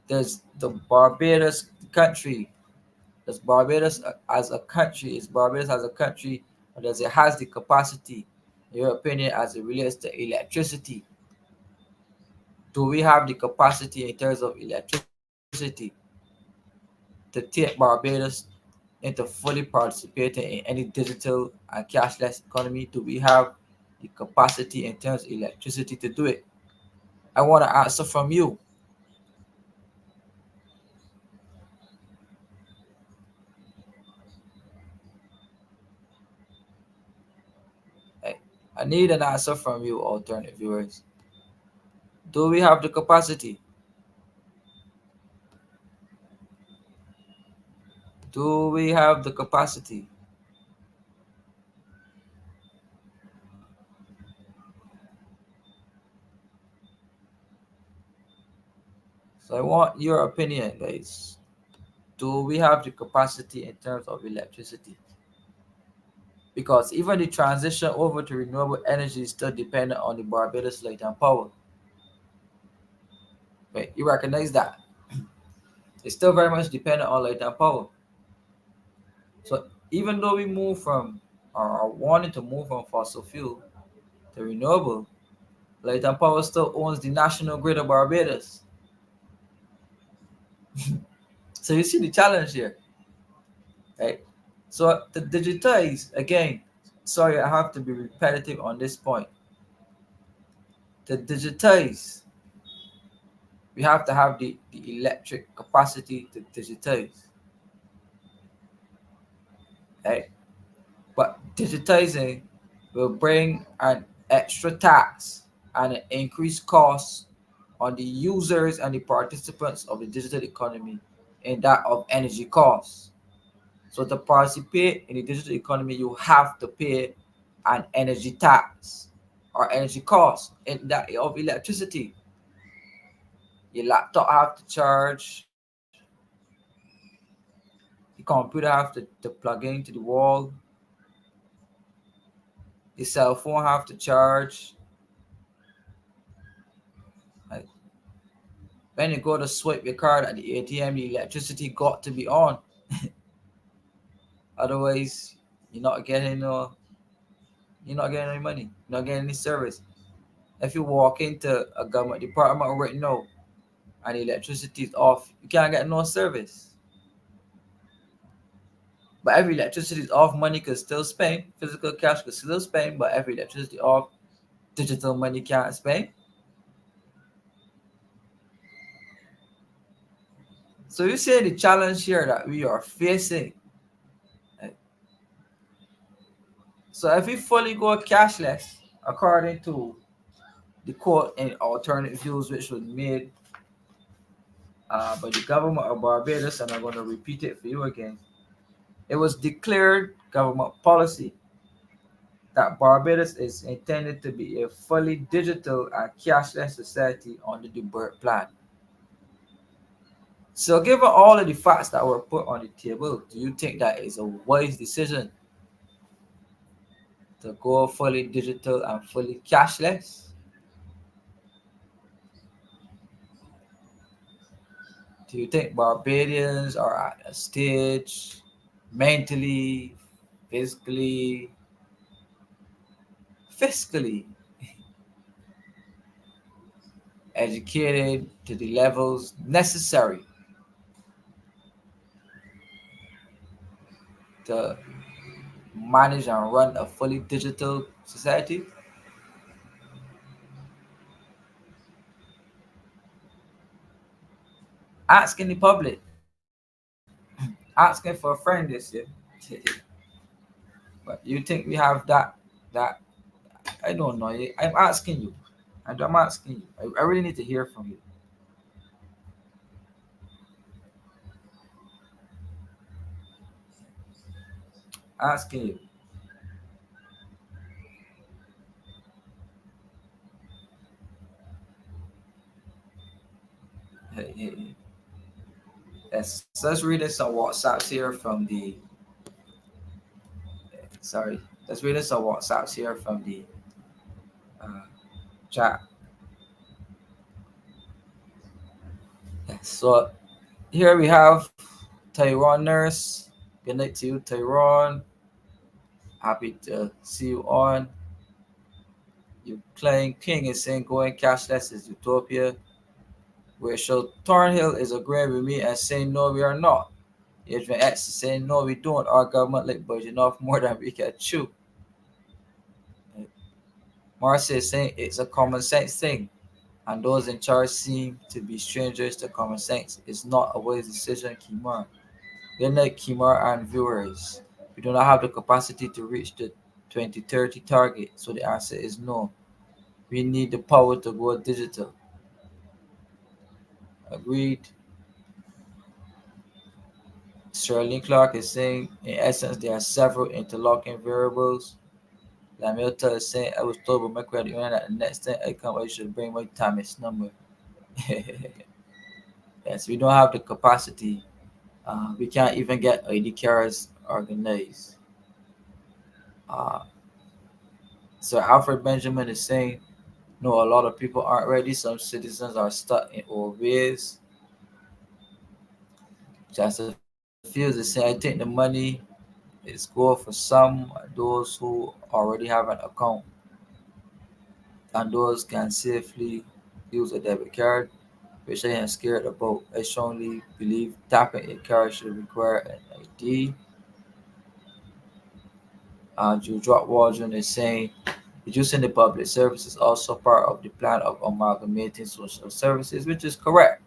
does the Barbados country, does Barbados as a country, is Barbados as a country, or does it has the capacity, in your opinion, as it relates to electricity? Do we have the capacity in terms of electricity to take Barbados into fully participating in any digital and cashless economy? Do we have the capacity in terms of electricity to do it? I want to answer from you. I I need an answer from you, alternative viewers. Do we have the capacity? Do we have the capacity? So I want your opinion, guys. Do we have the capacity in terms of electricity? Because even the transition over to renewable energy is still dependent on the Barbados light and power. Right? You recognize that? It's still very much dependent on light and power. So even though we move from, or are wanting to move from fossil fuel to renewable, light and power still owns the national grid of Barbados. So you see the challenge here, right? So to digitize, again, sorry, I have to be repetitive on this point. To digitize, we have to have the electric capacity to digitize, right? But Digitizing will bring an extra tax and an increased cost on the users and the participants of the digital economy in that of energy costs. So to participate in the digital economy, you have to pay an energy tax or energy cost in that of electricity. Your laptop have to charge, the computer have to plug into the wall, the cell phone have to charge. Like, when you go to swipe your card at the ATM, the electricity got to be on. Otherwise, you're not getting no, you're not getting any money. You're not getting any service. If you walk into a government department right now and the electricity is off, you can't get no service. But every electricity is off, money can still spend. Physical cash can still spend, but every electricity off, digital money can't spend. So you see the challenge here that we are facing. Right? So if we fully go cashless, according to the quote and alternate views which was made by the government of Barbados, and I'm going to repeat it for you again. It was declared government policy that Barbados is intended to be a fully digital and cashless society under the BERT plan. So, given all of the facts that were put on the table, do you think that is a wise decision to go fully digital and fully cashless? Do you think Barbadians are at a stage mentally, physically, fiscally educated to the levels necessary to manage and run a fully digital society? Asking the public, asking for a friend this year. But you think we have that I don't know. I'm asking you. And I'm asking you. I really need to hear from you. Asking you. Hey. Yes, so let's read some WhatsApps here from the sorry. Let's read some WhatsApps here from the uh, chat. Yes, so here we have Tyrone Nurse. Good night to you, Tyrone. Happy to see you on. You playing King is saying going cashless is utopia. Rachel Thornhill is agreeing with me and saying no, we are not. Adrian X is saying no, we don't. Our government like budget off more than we can chew. Marcia is saying it's a common sense thing, and those in charge seem to be strangers to common sense. It's not a wise decision, Kemar. Good night, Kemar and viewers. We do not have the capacity to reach the 2030 target, so the answer is no. We need the power to go digital. Agreed. Sterling Clark is saying, in essence, there are several interlocking variables. Lamilta is saying, I was told by my credit union that the next time I come, I should bring my Thomas number. Yes, we don't have the capacity. We can't even get ID cards organized. Uh, Sir Alfred Benjamin is saying, no, a lot of people aren't ready. Some citizens are stuck in old ways. Just Fields is saying, I think the money is good for some, those who already have an account, and those can safely use a debit card, which I am scared about. I strongly believe tapping a card should require an ID. Drew Drop Waldron is saying, reducing the public service is also part of the plan of amalgamating social services, which is correct.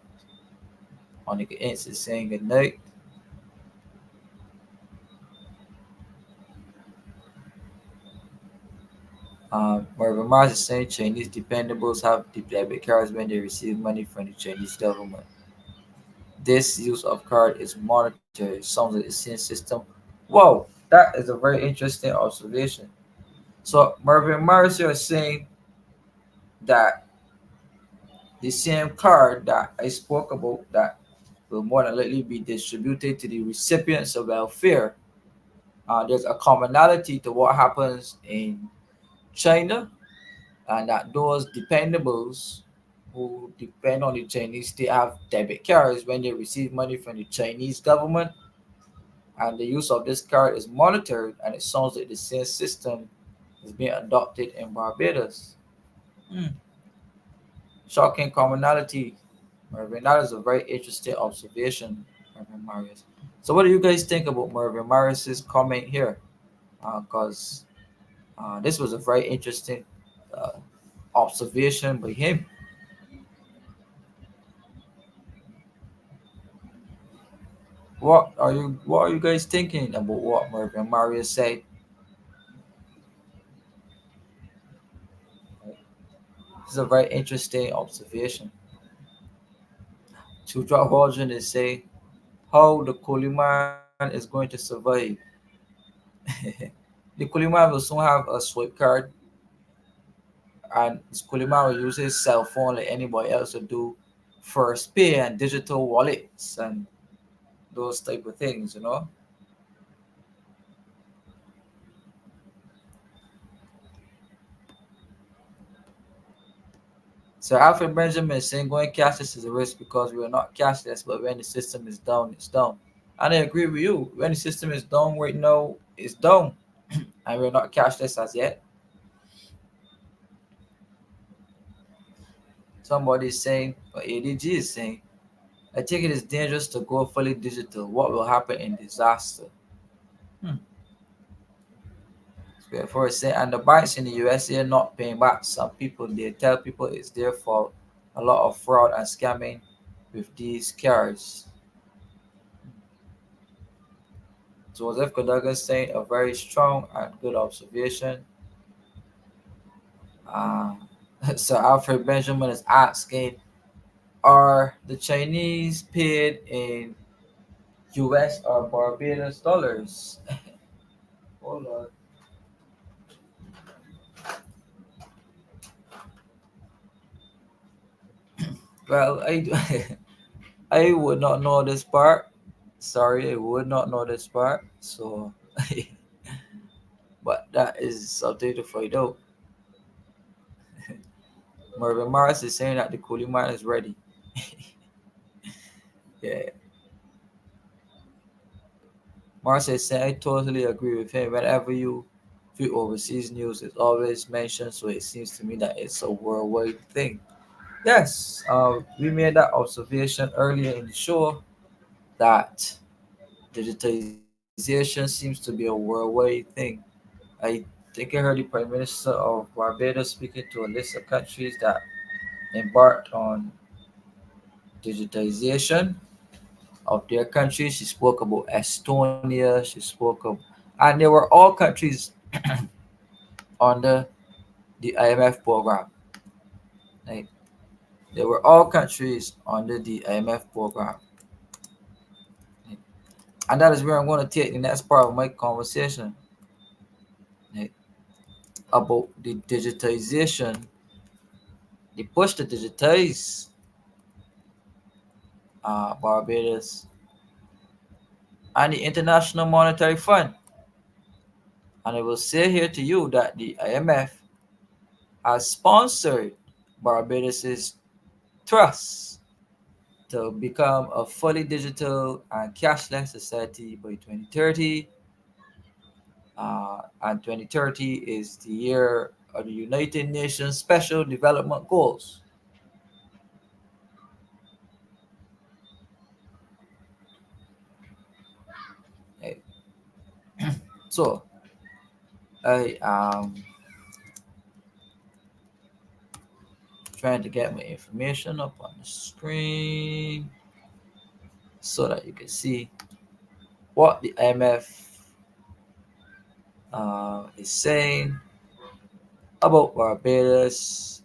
Monica Ince is saying good night. Marvin Mars is saying Chinese dependables have the debit cards when they receive money from the Chinese government. This use of card is monetary. Sounds like the same system. Whoa, that is a very interesting observation. So Marvin Mars here is saying that the same card that I spoke about that will more than likely be distributed to the recipients of welfare. There's a commonality to what happens in China, and that those dependables who depend on the Chinese, they have debit cards when they receive money from the Chinese government, and the use of this card is monitored, and it sounds like the same system is being adopted in Barbados. Hmm. Shocking commonality, Mervin. That is a very interesting observation, Mervin Marius. So, what do you guys think about Mervin Marius's comment here? Because this was a very interesting uh, observation by him. What are you guys thinking about what Mervin Marius said? This is a very interesting observation. To drop Hodgson is say how the Coleman is going to survive. The Coleman will soon have a swipe card, and Coleman will use his cell phone like anybody else would do, first pay and digital wallets and those type of things. So Alfred Benjamin is saying going cashless is a risk because we are not cashless, but when the system is down, it's down. And I agree with you. When the system is down right now, it's down, and we're not cashless as yet. Somebody is saying, or ADG is saying, I think it is dangerous to go fully digital. What will happen in disaster? Hmm. Therefore, it's saying, and the banks in the USA are not paying back. Some people, they tell people it's their fault. A lot of fraud and scamming with these cards. Joseph Kodaga saying a very strong and good observation. Uh, so Alfred Benjamin is asking, are the Chinese paid in US or Barbados dollars? Hold on. Well, I would not know this part. Sorry, I would not know this part. So, but that is something to find out. Marvin Morris is saying that the cooling man is ready. Yeah, Morris is saying I totally agree with him. Whenever you view overseas news, it's always mentioned. So it seems to me that it's a worldwide thing. Yes, we made that observation earlier in the show that digitization seems to be a worldwide thing. I think I heard the Prime Minister of Barbados speaking to a list of countries that embarked on digitization of their countries. She spoke about Estonia, she spoke of, and they were all countries under the IMF program. Like, they were all countries under the IMF program. Like, and that is where I'm going to take the next part of my conversation, like, about the digitization, the push to digitize Barbados and the International Monetary Fund. And I will say here to you that the IMF has sponsored Barbados's trust to become a fully digital and cashless society by 2030. And 2030 is the year of the United Nations Special Development Goals. Okay. So I am trying to get my information up on the screen so that you can see what the IMF is saying. about Barbados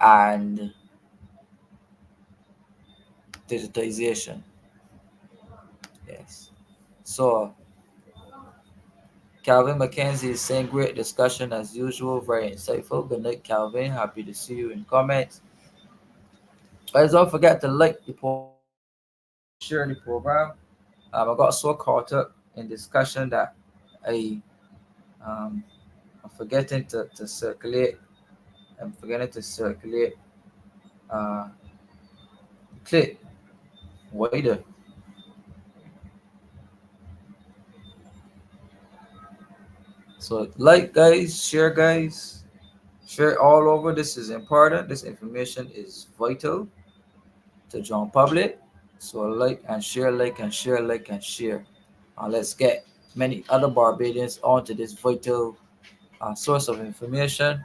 and digitization. Yes. So Calvin McKenzie is saying great discussion as usual, very insightful. Good night, Calvin. Happy to see you in comments. Guys, don't forget to like the program, share the program. I got so caught up in discussion that I um, I'm forgetting to circulate. I'm forgetting to circulate uh, clip wider. So like guys, share all over. This is important. This information is vital to John public. So like and share, like and share. Let's get many other Barbadians onto this vital source of information.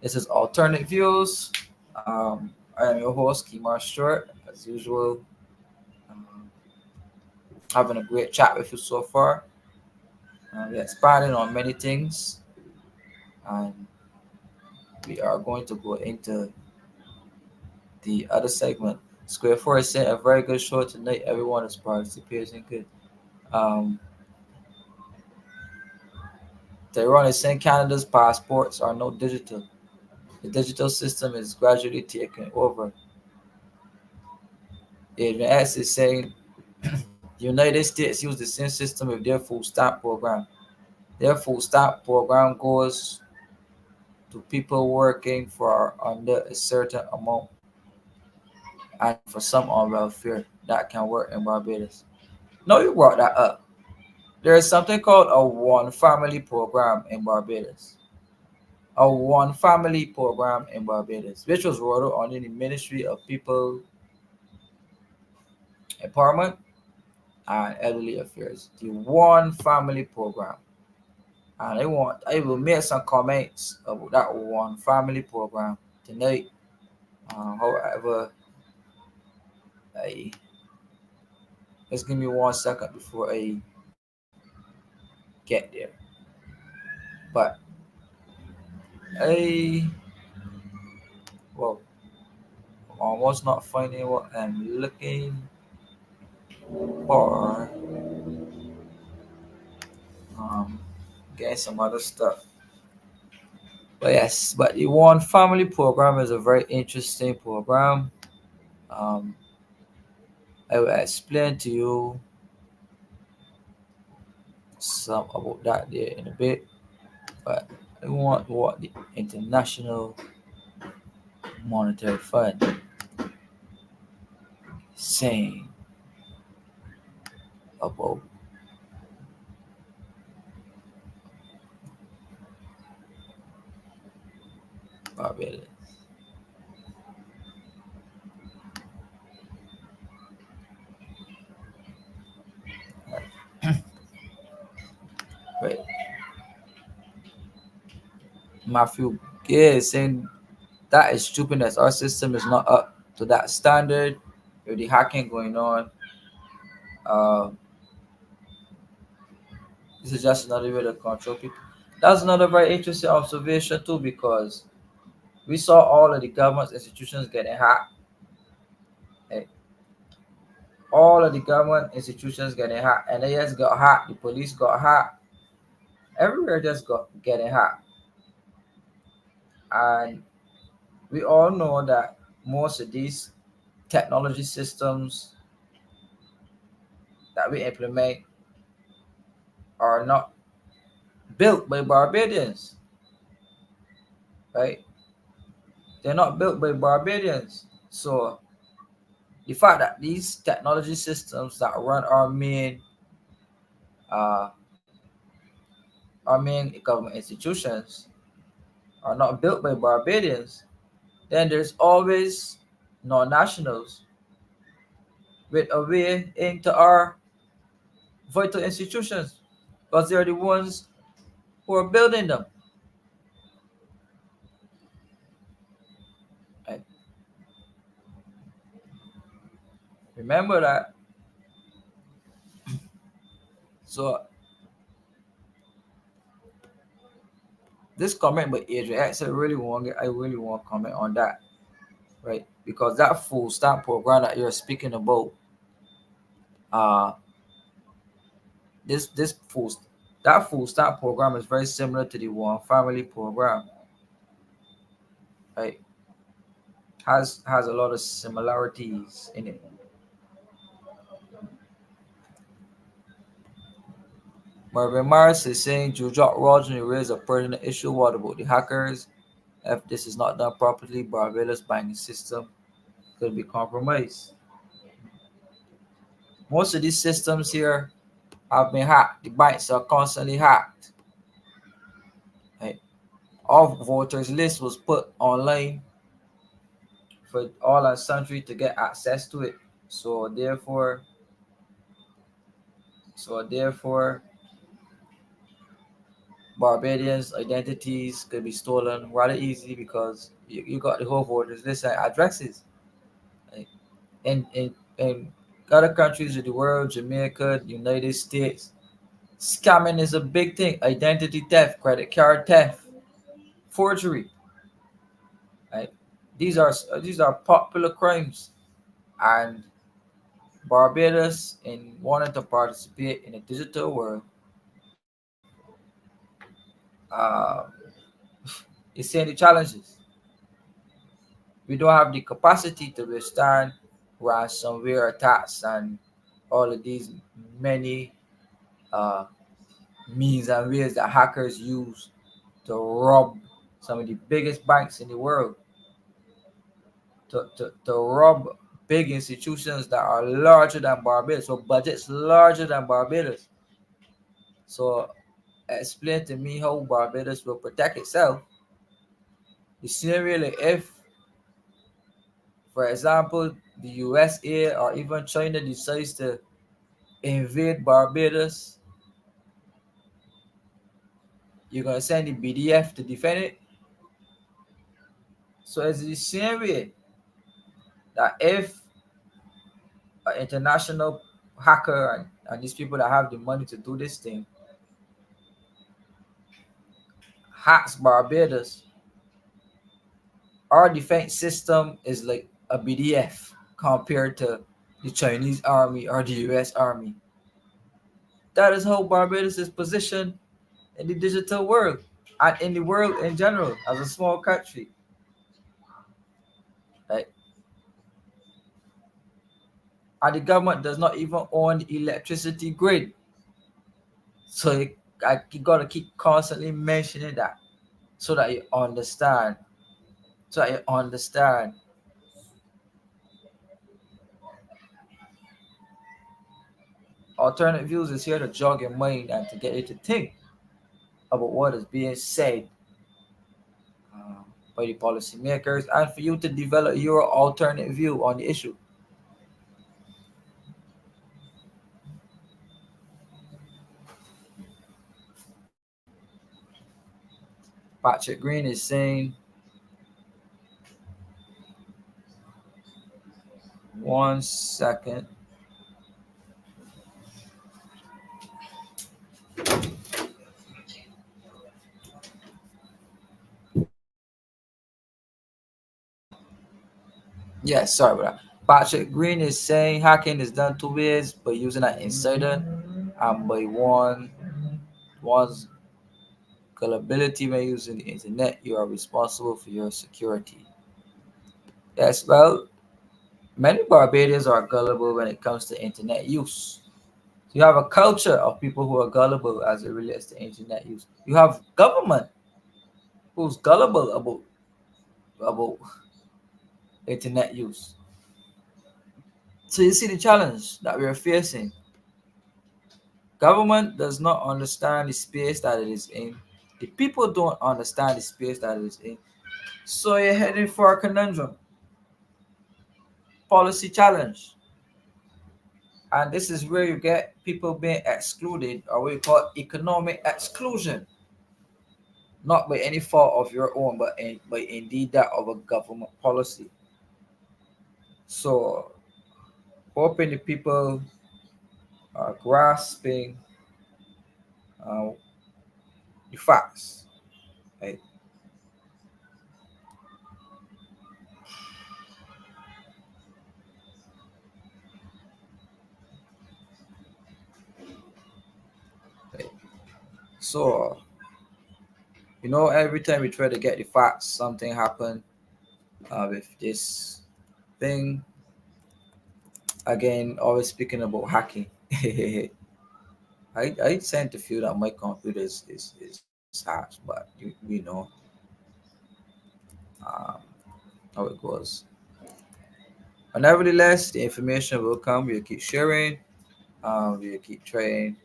This is Alternate Views. I am your host, Kemar Stuart, as usual. Um, Having a great chat with you so far. We're expanding on many things, and we are going to go into the other segment. Square Four is saying a very good show tonight. Everyone is participating. Good. Um, Tyrone is saying Canada's passports are no digital. The digital system is gradually taking over. Adrian S is saying the United States use the same system with their food stamp program. Their food stamp program goes to people working for under a certain amount and for some on welfare that can work in Barbados. No, you brought that up. There is something called a one family program in Barbados. A one family program in Barbados, which was rolled out under the Ministry of People Empowerment and Elderly Affairs. The one family program. And I will make some comments about that one family program tonight. However, I just give me 1 second before I get there. But I well, I'm almost not finding what I'm looking for. Um, Getting some other stuff. But yes, but the One Family program is a very interesting program. Um, I will explain to you some about that there in a bit. But I want what the International Monetary Fund is saying about Barbados. Right. Matthew Gay is saying that is stupidness. Our system is not up to that standard. With the hacking going on, uh, this is just another way to control people. That's another very interesting observation too, because we saw all of the government institutions getting hacked. eh, All of the government institutions getting hacked. NAS got hacked. The police got hacked. Everywhere just got getting hacked. And we all know that most of these technology systems that we implement are not built by Barbadians, right? They're not built by Barbadians. So the fact that these technology systems that run uh, our main government institutions are not built by Barbadians, then there's always non-nationals with a way into our vital institutions because they're the ones who are building them. Right? Remember that. So this comment by Adrian X, I really want to comment on that, right? Because that full stamp program that you're speaking about, uh, this full that full stamp program is very similar to the one family program, right? Has a lot of similarities in it. Marvin Mars is saying Jujot Roger raised a pertinent issue. What about the hackers? If this is not done properly, Barbados banking system could be compromised. Most of these systems here have been hacked. The banks are constantly hacked. Right? All voters list was put online for all our country to get access to it. So therefore, so therefore, Barbadians' identities could be stolen rather easily because you got the whole voters list and addresses. Right? In other countries of the world, Jamaica, United States, scamming is a big thing. Identity theft, credit card theft, forgery. Right? These are popular crimes, and Barbados, in wanting to participate in a digital world, uh, is seeing the challenges. We don't have the capacity to withstand ransomware attacks and all of these many uh, means and ways that hackers use to rob some of the biggest banks in the world, to rob big institutions that are larger than Barbados, so budgets larger than Barbados. So explain to me how Barbados will protect itself. The scenario like if, for example, the USA or even China decides to invade Barbados, you're gonna send the BDF to defend it. So it's the same way that if an international hacker and these people that have the money to do this thing hacks Barbados, our defense system is like a BDF compared to the Chinese army or the US army. That is how Barbados is positioned in the digital world and in the world in general as a small country. Right? And the government does not even own the electricity grid. So you gotta keep constantly mentioning that so that you understand. So that you understand. Alternate views is here to jog your mind and to get you to think about what is being said by the policymakers and for you to develop your alternate view on the issue. Patrick Green is saying 1 second. Yes, sorry about that. Patrick Green is saying hacking is done two ways by using an insider and by one's gullibility when using the internet. You are responsible for your security. Yes, well, many Barbadians are gullible when it comes to internet use. You have a culture of people who are gullible as it relates to internet use. You have government who's gullible about internet use. So you see the challenge that we are facing. Government does not understand the space that it is in. The people don't understand the space that it is in. So you're heading for a conundrum, policy challenge. And this is where you get people being excluded, or what we call economic exclusion, not by any fault of your own, but indeed that of a government policy. So, hoping the people are grasping uh, the facts. Right? Right? So, every time we try to get the facts, something happen with this thing. Again, always speaking about hacking. I tend to feel that my computer is hacked, but we know um, how it goes. But nevertheless, the information will come. We'll keep sharing. We'll keep trying.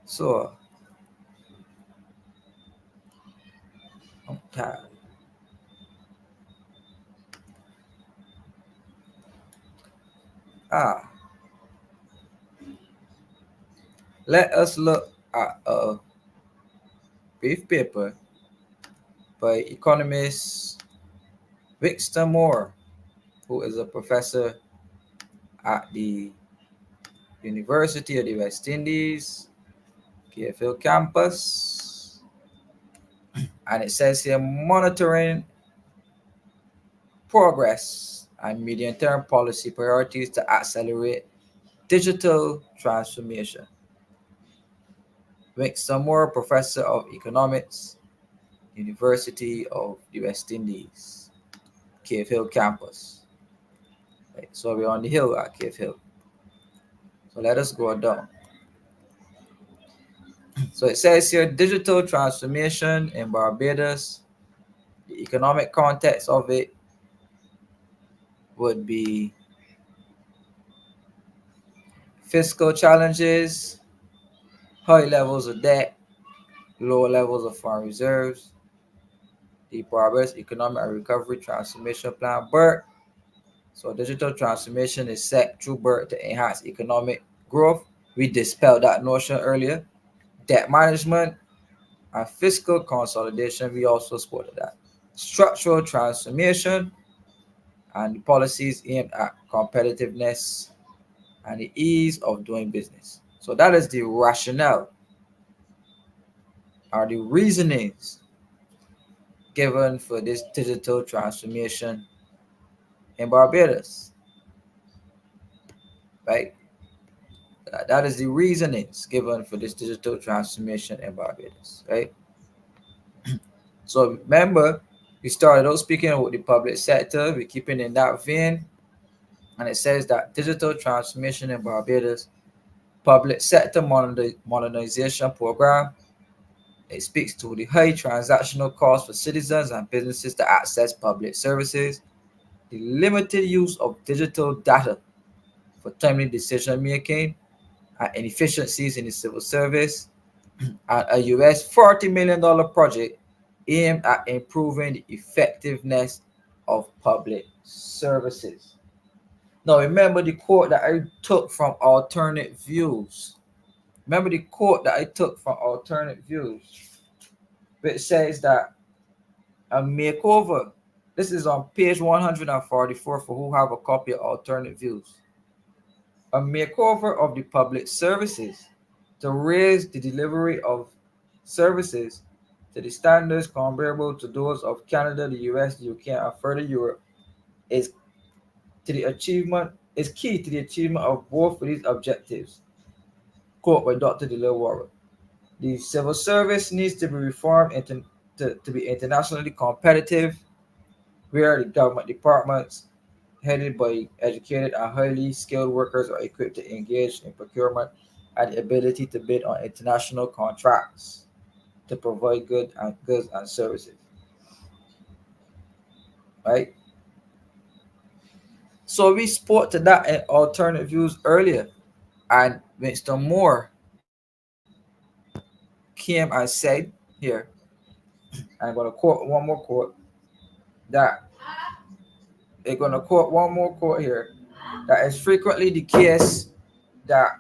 So, I'm tired. Ah, let us look at a brief paper by economist Victor Moore, who is a professor at the University of the West Indies, KFL campus. And it says here monitoring progress and medium term policy priorities to accelerate digital transformation. Victor Moore, professor of economics, University of the West Indies, Cave Hill campus. Right, so we're on the hill at Cave Hill. So let us go down. So it says here digital transformation in Barbados. The economic context of it would be fiscal challenges, high levels of debt, low levels of foreign reserves, the Barbados Economic Recovery Transformation Plan, BERT. So digital transformation is set through BERT to enhance economic growth. We dispelled that notion earlier. Debt management and fiscal consolidation, we also spoke of that. Structural transformation and the policies aimed at competitiveness and the ease of doing business. So that is the rationale or the reasonings given for this digital transformation in Barbados, right? That is the reasonings given for this digital transformation in Barbados, right? So remember, we started out speaking about the public sector. We're keeping in that vein, and it says that digital transformation in Barbados public sector modernization program. It speaks to the high transactional costs for citizens and businesses to access public services, the limited use of digital data for timely decision making, and inefficiencies in the civil service, and a US $40 million project aimed at improving the effectiveness of public services. Now, remember the quote that I took from Alternate Views. Remember the quote that I took from Alternate Views, which says that a makeover. This is on page 144 for who have a copy of Alternate Views. A makeover of the public services to raise the delivery of services to the standards comparable to those of Canada, the US, the UK, and further Europe is to the achievement is key to the achievement of both of these objectives. Quote by Dr. Delaware. The civil service needs to be reformed to be internationally competitive, where the government departments headed by educated and highly skilled workers are equipped to engage in procurement and the ability to bid on international contracts to provide goods and services. Right? So we spoke to that in alternate views earlier, and Mr. Moore came and said here, I'm going to quote one more quote that they're going to quote one more quote here that is frequently the case that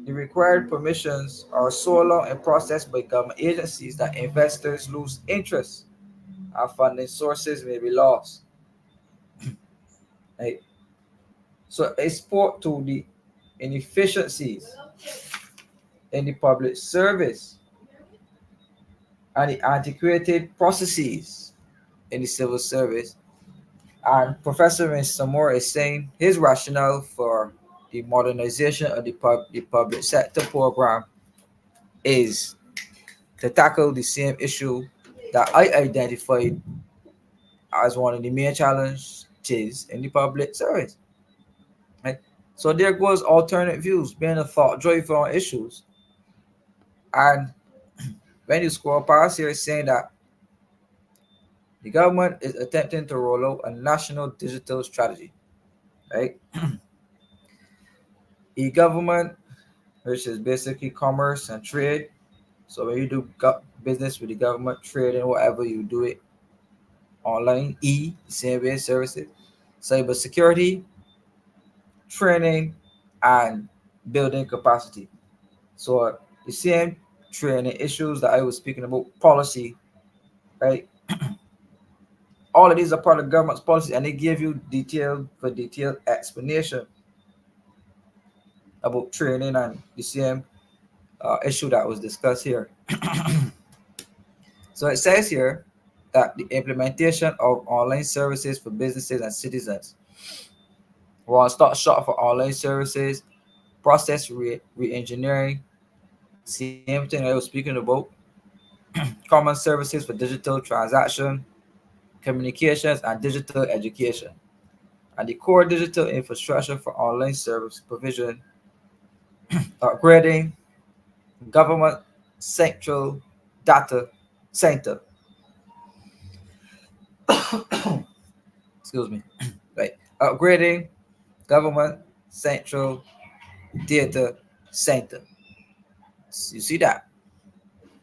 the required permissions are so long and processed by government agencies that investors lose interest and funding sources may be lost. Right? So it spoke to the inefficiencies in the public service and the antiquated processes in the civil service. And Professor Samore is saying his rationale for the modernization of the public sector program is to tackle the same issue that I identified as one of the main challenges in the public service. Right? So there goes alternate views being a thought driver on issues. And when you scroll past here, it's saying that the government is attempting to roll out a national digital strategy. Right? E-government, which is basically commerce and trade. So when you do business with the government, trading, whatever you do it online, same way services, cybersecurity, training, and building capacity. So the same training issues that I was speaking about, policy, right? All of these are part of government's policy, and they give you detailed explanation about training and the same issue that was discussed here. So it says here that the implementation of online services for businesses and citizens. One stop shop for online services, process re-engineering, same thing I was speaking about, common services for digital transaction, communications, and digital education, and the core digital infrastructure for online service provision, upgrading government central data center. Excuse me. Right. Upgrading government central data center. You see that?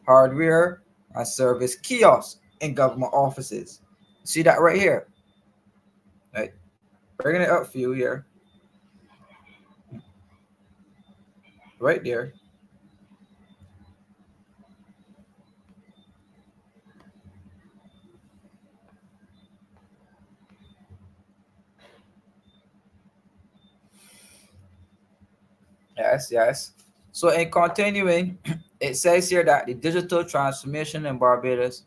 Hardware and service kiosks in government offices. See that right here? Right. Bringing it up for you here. Right there. Yes, yes. So in continuing, it says here that the digital transformation in Barbados,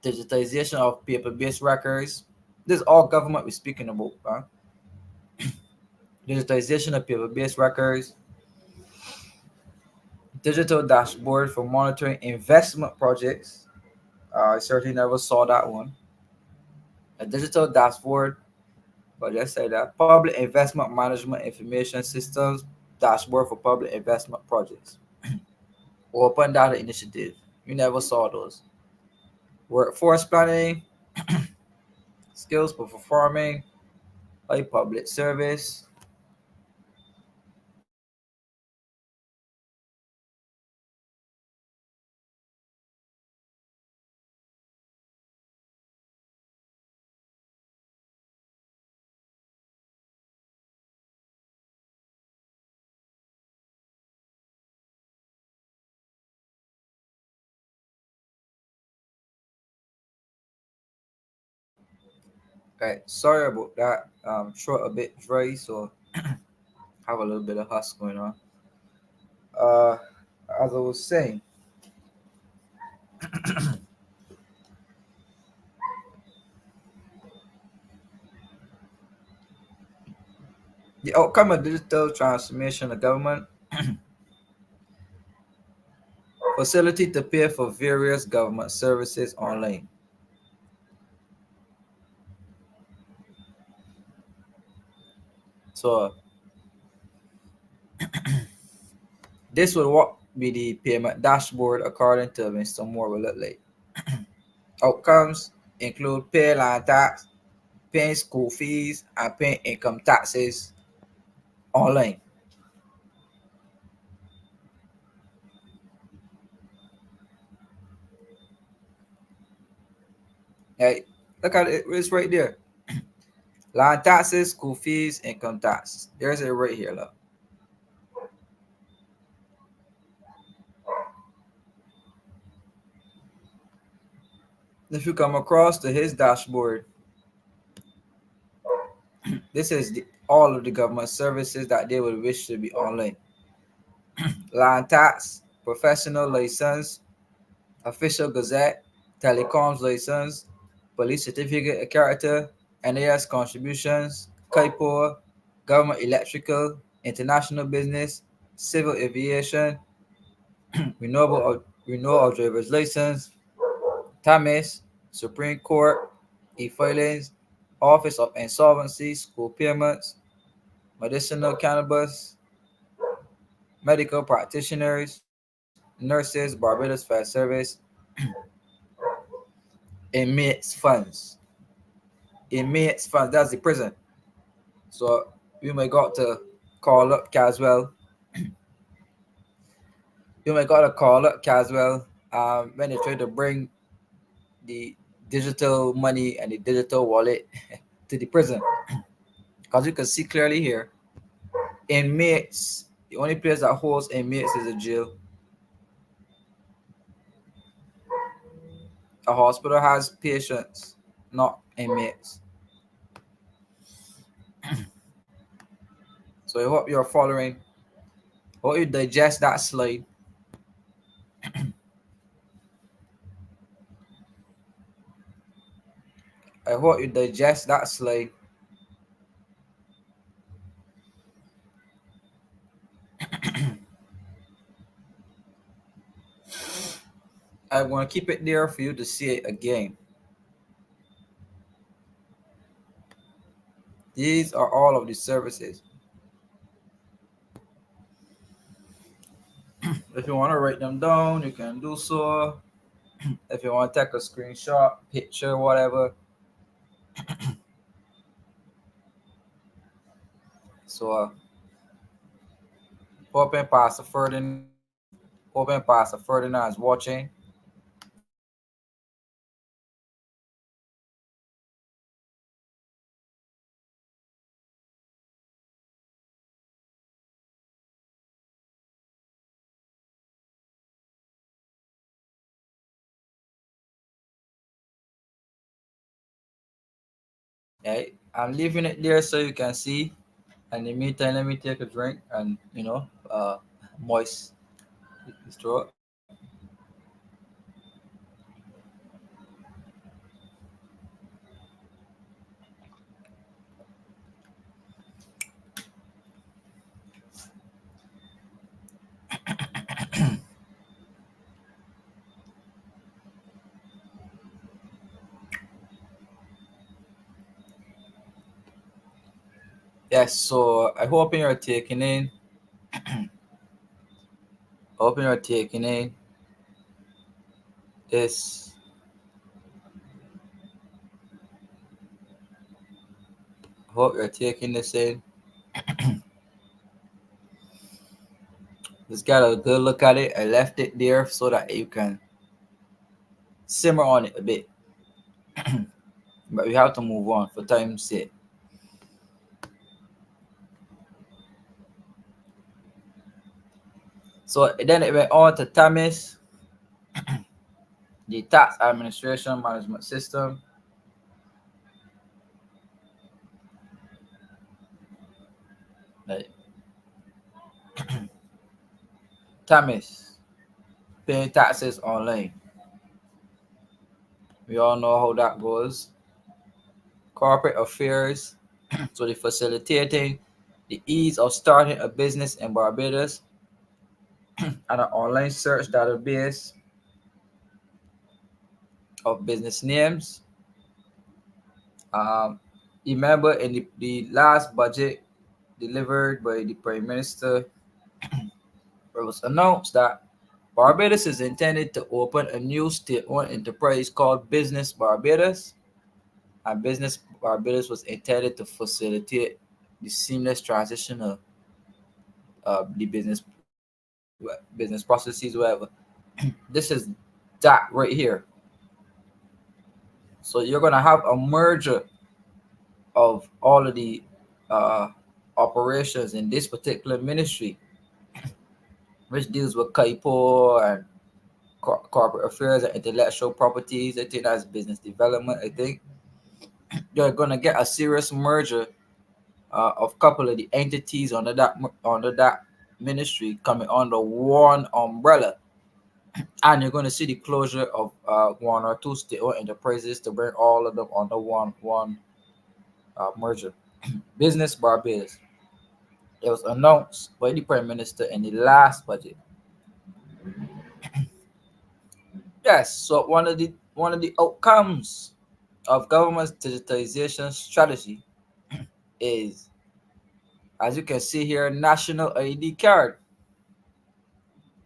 digitization of paper-based records. This is all government we're speaking about. Huh? Digitization of paper-based records, digital dashboard for monitoring investment projects. I certainly never saw that one. A digital dashboard, but just say that public investment management information systems dashboard for public investment projects. Open data initiative. You never saw those. Workforce planning, skills for performing a public service. Right, sorry about that. Throat a bit dry, so have a little bit of husk going on. Uh, as I was saying, the outcome of digital transformation of government facility to pay for various government services online. So this would what be the payment dashboard according to Mr. Moore will look like. Outcomes include pay line tax, paying school fees, and paying income taxes online. Hey, look at it, it's right there. Line taxes, school fees, income tax. There's it right here, look. If you come across to his dashboard, this is all of the government services that they would wish to be online. land tax, professional license, official gazette, telecoms license, police certificate of character, NAS contributions, KIPOR, government electrical, international business, civil aviation, renewal of driver's license, TAMIS, Supreme Court, e-filings, Office of Insolvency, school payments, medicinal cannabis, medical practitioners, nurses, Barbados Fire Service, inmates funds. Inmates funds, that's the prison. So you may got to call up Caswell. You may got to call up Caswell when they try to bring the digital money and the digital wallet to the prison. Because you can see clearly here, inmates, the only place that holds inmates is a jail. A hospital has patients, not inmates. So I hope you're following. I hope you digest that slide. I hope you digest that slide. I'm going to keep it there for you to see it again. These are all of the services. If you want to write them down, you can do so. If you want to take a screenshot, picture, whatever. So, hoping Pastor Ferdinand is watching. Okay, I'm leaving it there so you can see. And in the meantime, let me take a drink and moist his throat. Yes, so I hope you're taking in. Hoping you're taking in this. Hope you're taking this in. Just got a good look at it. I left it there so that you can simmer on it a bit. But we have to move on for time's sake. So then it went on to TAMIS, the Tax Administration Management System. Like TAMIS, paying taxes online. We all know how that goes. Corporate affairs, so the facilitating the ease of starting a business in Barbados and an online search database of business names. Um, Remember in the last budget delivered by the Prime Minister, it was announced that Barbados is intended to open a new state-owned enterprise called Business Barbados, and Business Barbados was intended to facilitate the seamless transition of the business processes, whatever. This is that right here. So you're gonna have a merger of all of the uh, operations in this particular ministry, which deals with KIPO and corporate affairs and intellectual properties. I think that's business development. I think you're gonna get a serious merger of couple of the entities under that ministry coming under one umbrella, and you're going to see the closure of one or two state-owned enterprises to bring all of them under one merger. Business Barbados. It was announced by the Prime Minister in the last budget. Yes, so one of the outcomes of government's digitization strategy is, as you can see here, national ID card,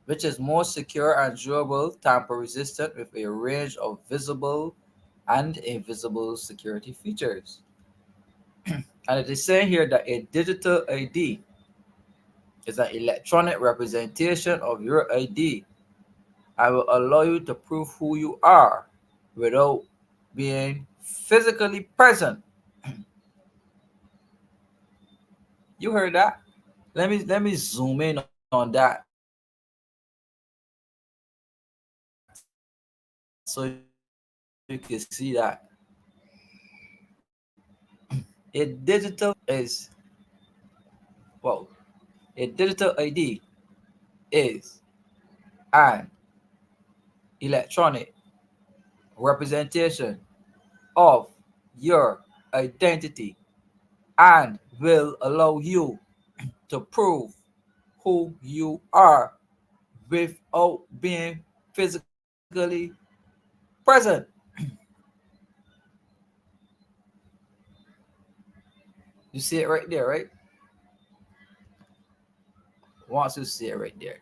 which is more secure and durable, tamper resistant with a range of visible and invisible security features. And it is saying here that a digital ID is an electronic representation of your ID. I will allow you to prove who you are without being physically present. You heard that? Let me zoom in on that so you can see that a digital ID is, well, a digital ID is an electronic representation of your identity and will allow you to prove who you are without being physically present. You see it right there, right? Once you see it right there.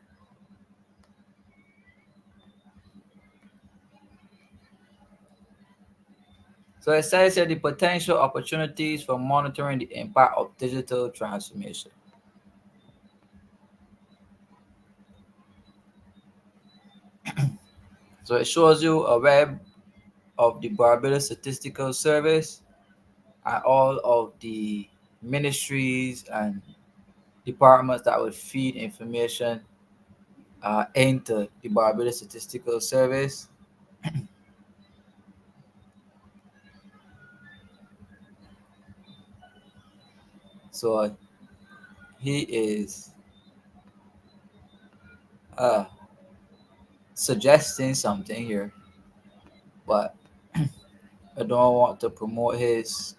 So it says here the potential opportunities for monitoring the impact of digital transformation. So it shows you a web of the Barbados Statistical Service and all of the ministries and departments that would feed information into the Barbados Statistical Service. So he is uh, suggesting something here, but I don't want to promote his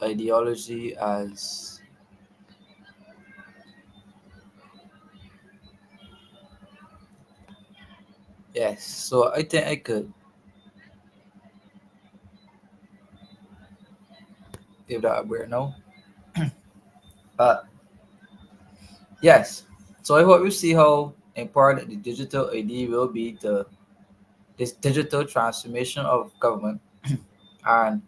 ideology as, yes. So I think I could give that a break now. But yes, so I hope you see how important the digital ID will be to this digital transformation of government, and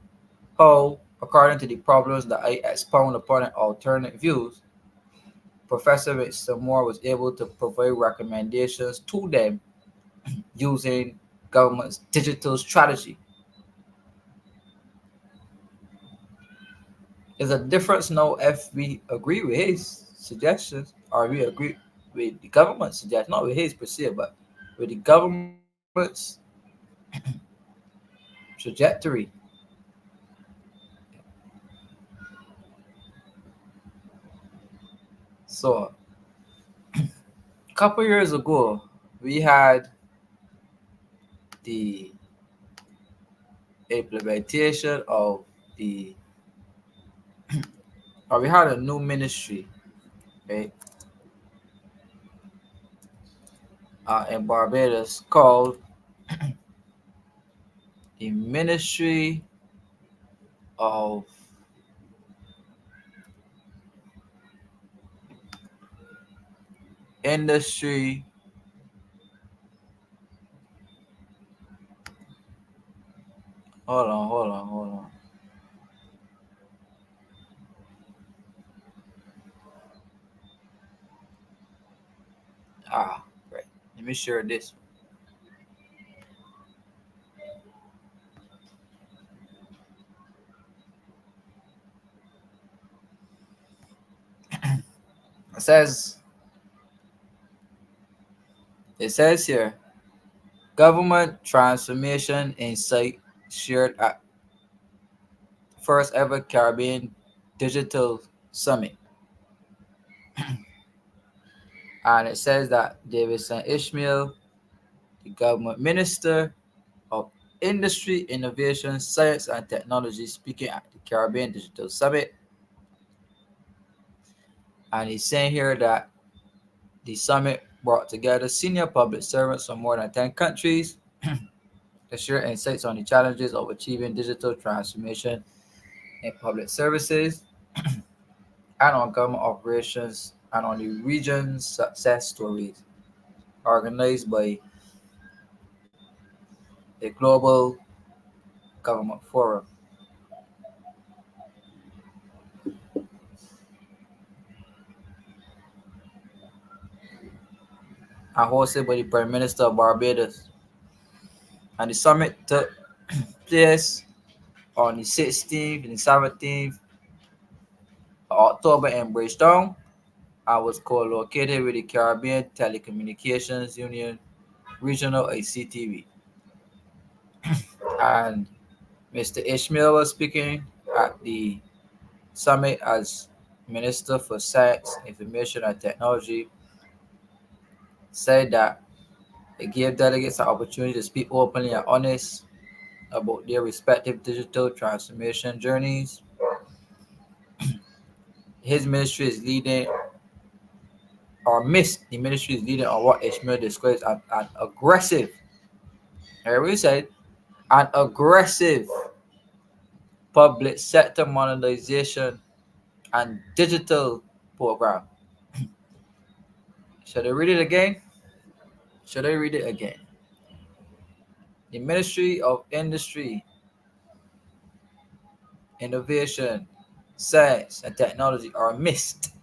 how, according to the problems that I expound upon in alternate views, Professor Mr. Moore was able to provide recommendations to them using government's digital strategy. There's a difference now if we agree with his suggestions or we agree with the government's suggestion, not with his per se, but with the government's trajectory. So a couple years ago, we had the implementation of the, or we had a new ministry, right, in Barbados called the Ministry of Industry. Hold on. Ah, right. Let me share this. It says it says here, government transformation insight shared at first ever Caribbean Digital Summit. And it says that Davidson Ishmael, the government minister of Industry, Innovation, Science, and Technology, speaking at the Caribbean Digital Summit. And he's saying here that the summit brought together senior public servants from more than 10 countries to share insights on the challenges of achieving digital transformation in public services and on government operations and on the region's success stories organized by the Global Government Forum and hosted by the Prime Minister of Barbados. And the summit took place on the 16th and the 17th of October in Bridgetown. I was co-located with the Caribbean Telecommunications Union Regional ICTV. And Mr. Ishmael was speaking at the summit as Minister for Science, Information and Technology, said that it gave delegates an opportunity to speak openly and honest about their respective digital transformation journeys. His ministry is leading, or missed the ministry is leading on what Ishmael describes as an aggressive, here we said, an aggressive public sector modernization and digital program. Should I read it again? Should I read it again? The Ministry of Industry, Innovation, Science, and Technology, or MIST,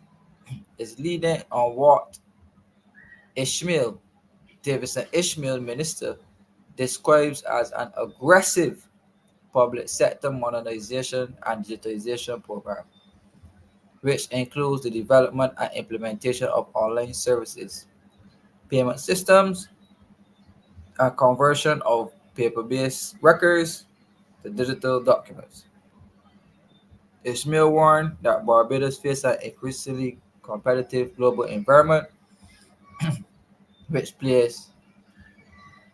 is leading on what Ishmael, Davidson Ishmael Minister, describes as an aggressive public sector modernization and digitization program, which includes the development and implementation of online services, payment systems, and conversion of paper-based records to digital documents. Ishmael warned that Barbados faces an increasingly competitive global environment, which places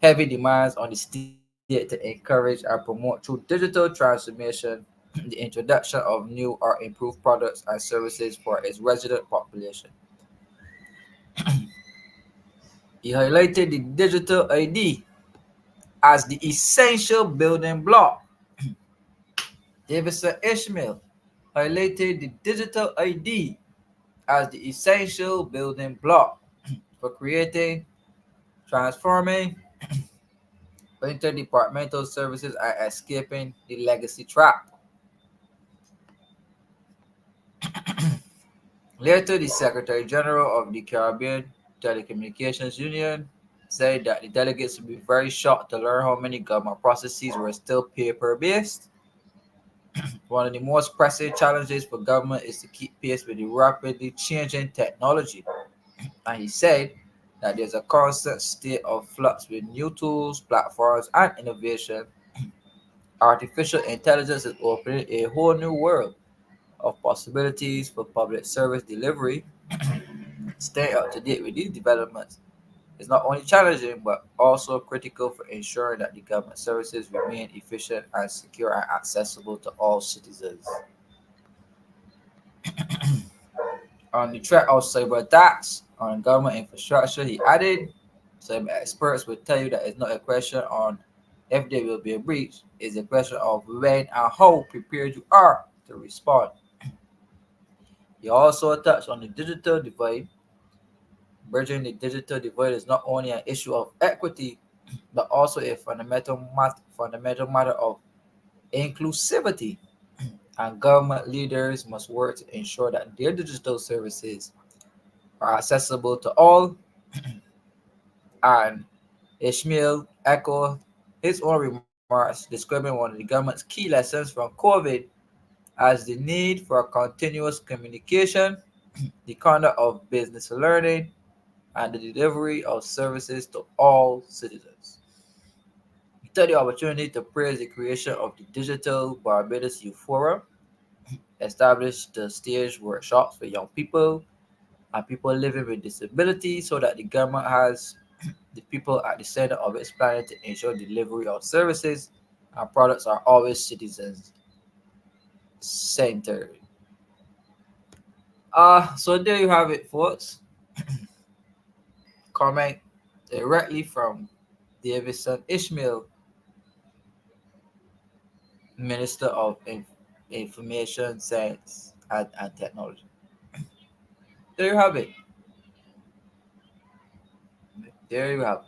heavy demands on the state to encourage and promote through digital transformation the introduction of new or improved products and services for its resident population. He highlighted the digital ID as the essential building block. Davidson Ishmael highlighted the digital ID as the essential building block for creating, transforming interdepartmental services and escaping the legacy trap. Later, the Secretary General of the Caribbean Telecommunications Union said that the delegates would be very shocked to learn how many government processes were still paper based. One of the most pressing challenges for government is to keep pace with the rapidly changing technology. And he said that there's a constant state of flux with new tools, platforms, and innovation. Artificial intelligence is opening a whole new world of possibilities for public service delivery. Staying up to date with these developments is not only challenging but also critical for ensuring that the government services remain efficient and secure and accessible to all citizens. On the threat of cyber attacks on government infrastructure, he added, some experts will tell you that it's not a question on if there will be a breach, it's a question of when and how prepared you are to respond. He also touched on the digital divide. Bridging the digital divide is not only an issue of equity, but also a fundamental matter of inclusivity. And government leaders must work to ensure that their digital services are accessible to all. And Ishmael echoed his own remarks, describing one of the government's key lessons from COVID as the need for continuous communication, the conduct of business learning, and the delivery of services to all citizens. He took the opportunity to praise the creation of the Digital Barbados Youth Forum, established the stage workshops for young people, and people living with disability so that the government has the people at the center of its planning to ensure delivery of services and products are always citizens centered. So there you have it, folks. Comment directly from Davison Ishmael, Minister of Information Science and Technology. There you have it. There you have it.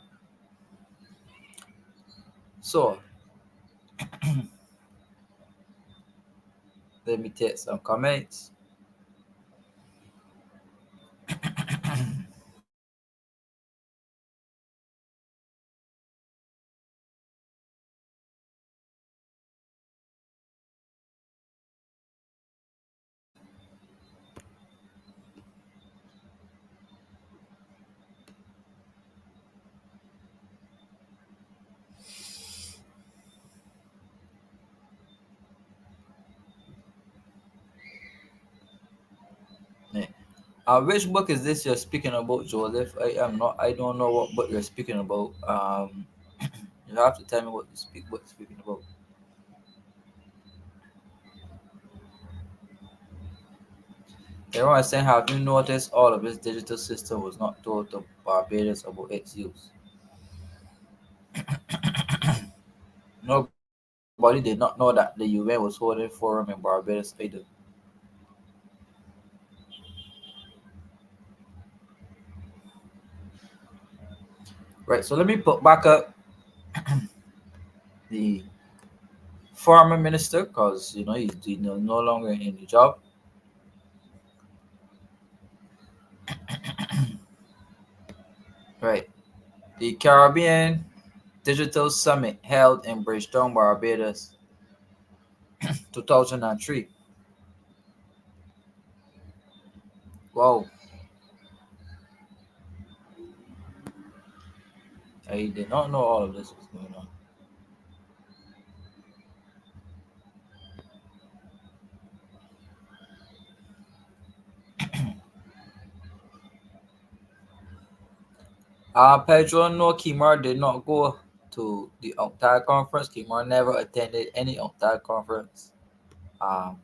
So let me take some comments. Yeah. Which book is this you're speaking about, Joseph? I am not. I don't know what book you're speaking about. You have to tell me what what you're speaking about. Everyone is saying, have you noticed all of this digital system was not told to Barbados about its use? Nobody did not know that the UN was holding forum in Barbados either. Right. So let me put back up the former minister because he's no longer in the job. Right. The Caribbean Digital Summit held in Bridgetown, Barbados, 2003. Wow, I did not know all of this was going on. Pedro, no, Kemar did not go to the UNCTAD conference. Kemar never attended any UNCTAD conference. Um,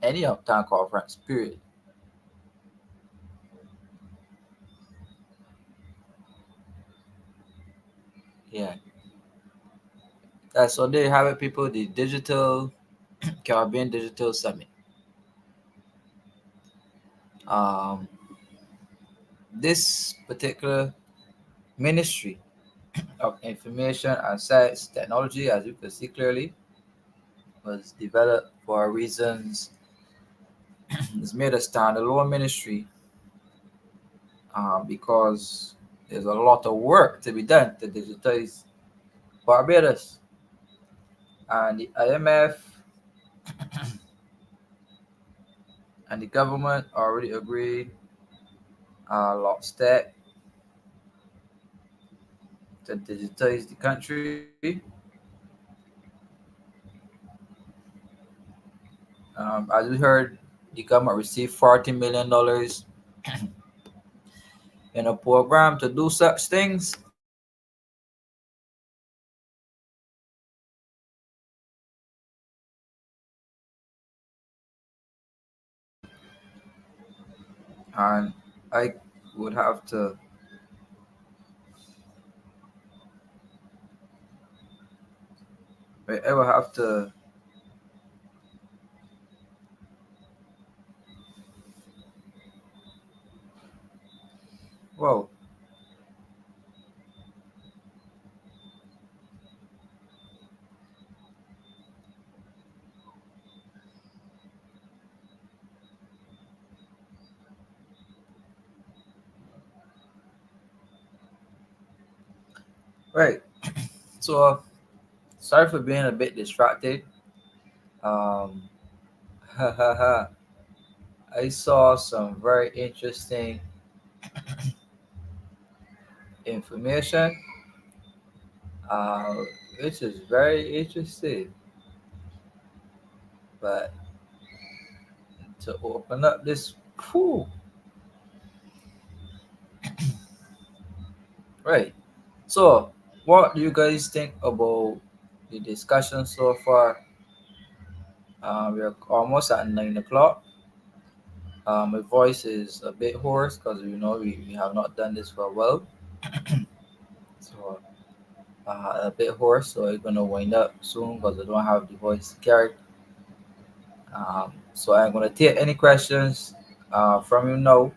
any UNCTAD conference, period. Yeah. So there you have it, people. The Digital Caribbean Digital Summit. Um, this particular ministry of information and science technology, as you can see clearly, was developed for reasons. It's made a standalone ministry because there's a lot of work to be done to digitize Barbados. And the IMF and the government already agreed lockstep to digitize the country. As we heard, the government received $40 million in a program to do such things. And I would have to, I would have to, well, right. So sorry for being a bit distracted. Um, I saw some very interesting information, uh, which is very interesting. But to open up this. Whew, right. So, what do you guys think about the discussion so far? We're almost at 9 o'clock. My voice is a bit hoarse because we have not done this for a while, so a bit hoarse. So I'm gonna wind up soon because I don't have the voice carried. So I'm gonna take any questions from you now,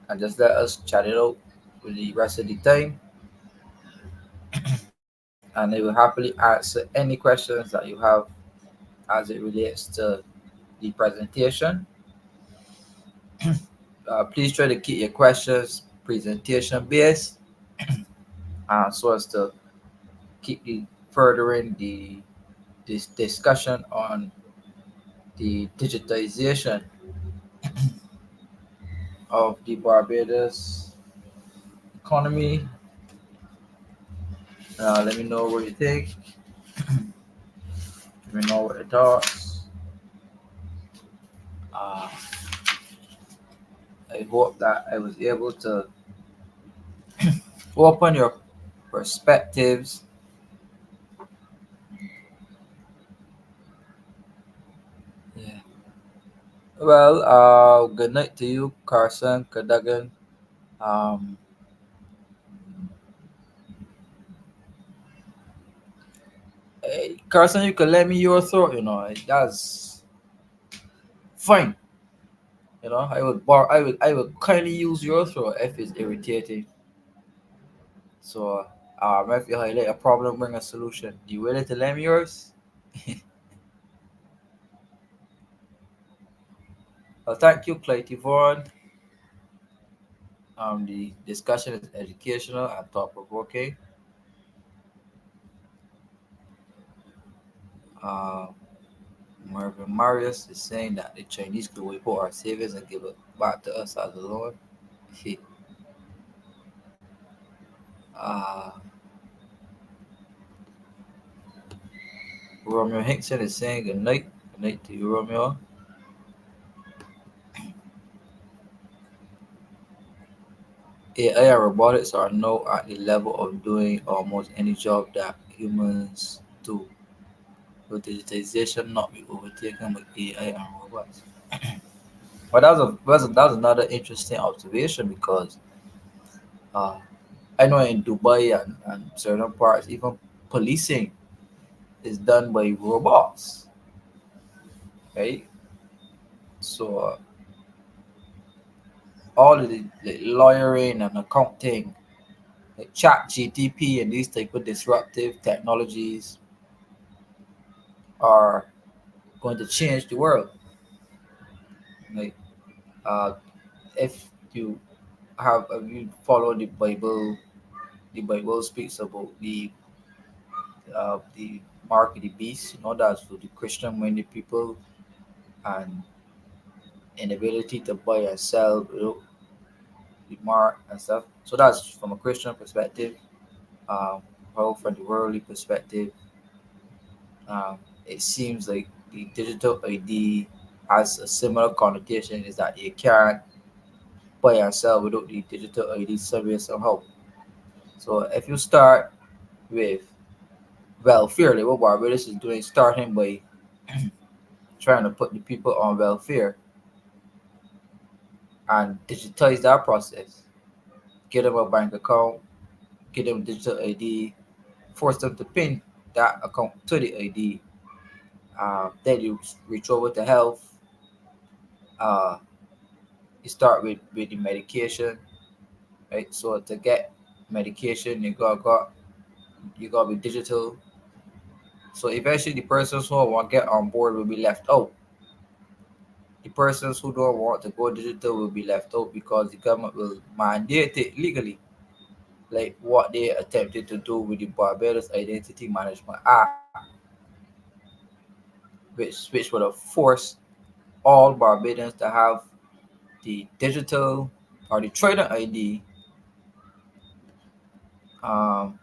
and just let us chat it out for the rest of the time, and I will happily answer any questions that you have as it relates to the presentation. Please try to keep your questions presentation based, so as to keep the furthering the this discussion on the digitization of the Barbados economy. Let me know what you think. Let me know what your thoughts. Uh, I hope that I was able to open your perspectives. Yeah. Well, good night to you, Carson, Cadogan. Um, Hey, Carson, you can let me your thought. That's fine. I would kindly use your throat if it's irritating. So, if you highlight a problem, bring a solution. You willing to lend me yours? Well, thank you, Clayton Vaughan. The discussion is educational and thought provoking. Uh, Marvin Marius is saying that the Chinese could wipe out our savings and give it back to us as a loan. uh, Romeo Hickson is saying good night. Good night to you, Romeo. AI and robotics are now at the level of doing almost any job that humans do. Will digitization not be overtaken by AI and robots? Well, that's another interesting observation because uh, I know in Dubai and certain parts, even policing is done by robots, right? So all of the lawyering and accounting, like Chat GTP and these type of disruptive technologies are going to change the world. Like uh, if you follow the Bible speaks about the mark of the beast. That's for the Christian minded people and inability to buy and sell the mark and stuff. So that's from a Christian perspective. Um, how from the worldly perspective, it seems like the digital ID has a similar connotation. Is that you can't buy and sell without the digital ID service somehow. So if you start with welfare, like what Barbados is doing, starting by trying to put the people on welfare and digitize that process, get them a bank account, get them digital ID, force them to pin that account to the ID. Then you reach over to health. Uh, you start with the medication, right? So to get medication, you gotta be digital. So eventually, the persons who want to get on board will be left out. The persons who don't want to go digital will be left out because the government will mandate it legally, like what they attempted to do with the Barbados Identity Management Act, which would have forced all Barbadians to have the digital or the trader ID, um,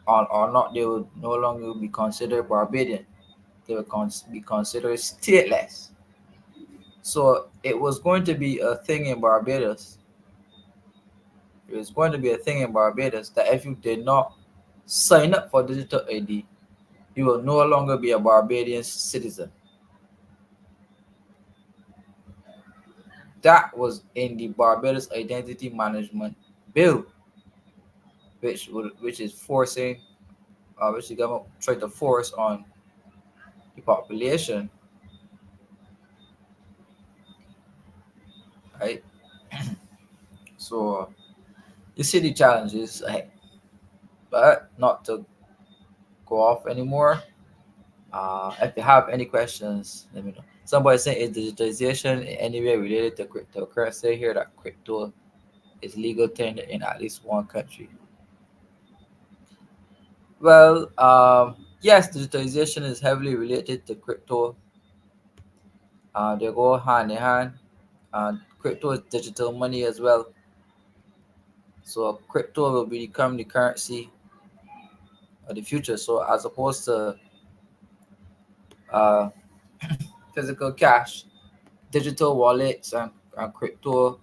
or not. They would no longer be considered Barbadian. They would be considered stateless. So it was going to be a thing in Barbados. It was going to be a thing in Barbados that if you did not sign up for digital ID, you will no longer be a Barbadian citizen. That was in the Barbados Identity Management Bill, which is forcing, which the government tried to force on the population, right? So you see the challenges ahead, but not to go off anymore. If you have any questions, let me know. Somebody saying is digitization in any way related to cryptocurrency? Here that crypto is legal tender in at least one country. Well, yes, digitalization is heavily related to crypto. They go hand in hand. Crypto is digital money as well. So crypto will become the currency of the future. So as opposed to uh, physical cash, digital wallets and crypto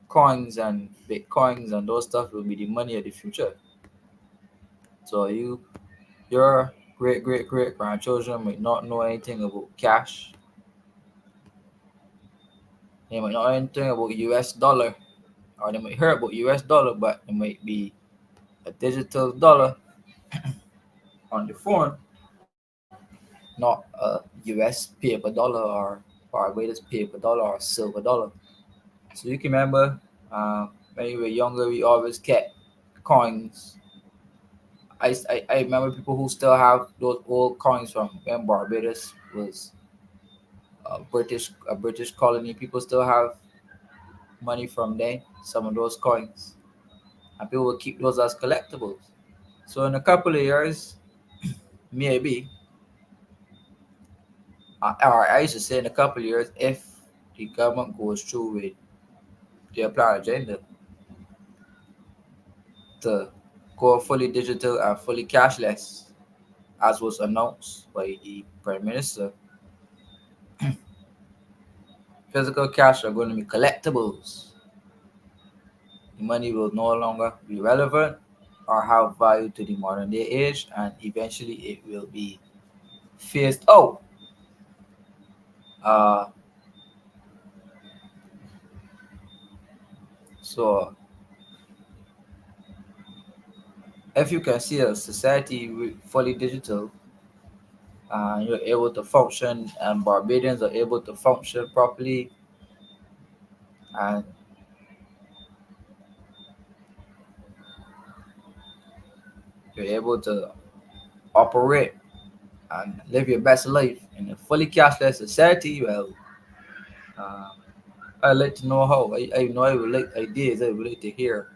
coins and bitcoins and those stuff will be the money of the future. So your great grandchildren might not know anything about cash. They might not know anything about US dollar, or they might hear about US dollar, but it might be a digital dollar on the phone, not a US paper dollar or Barbados paper dollar or silver dollar. So you can remember when we were younger, we always kept coins. I remember people who still have those old coins from when Barbados was a British colony. People still have money from there, some of those coins, and people will keep those as collectibles. So in a couple of years, maybe, or I used to say in a couple of years, if the government goes through with their plan agenda to go fully digital and fully cashless, as was announced by the Prime Minister, physical cash are going to be collectibles. The money will no longer be relevant or have value to the modern day age, and eventually it will be phased out. Uh, so if you can see a society fully digital, you're able to function, and Barbadians are able to function properly, and you're able to operate and live your best life in a fully cashless society. Well, uh, I'd like to know how. I know I would like ideas. I would like to hear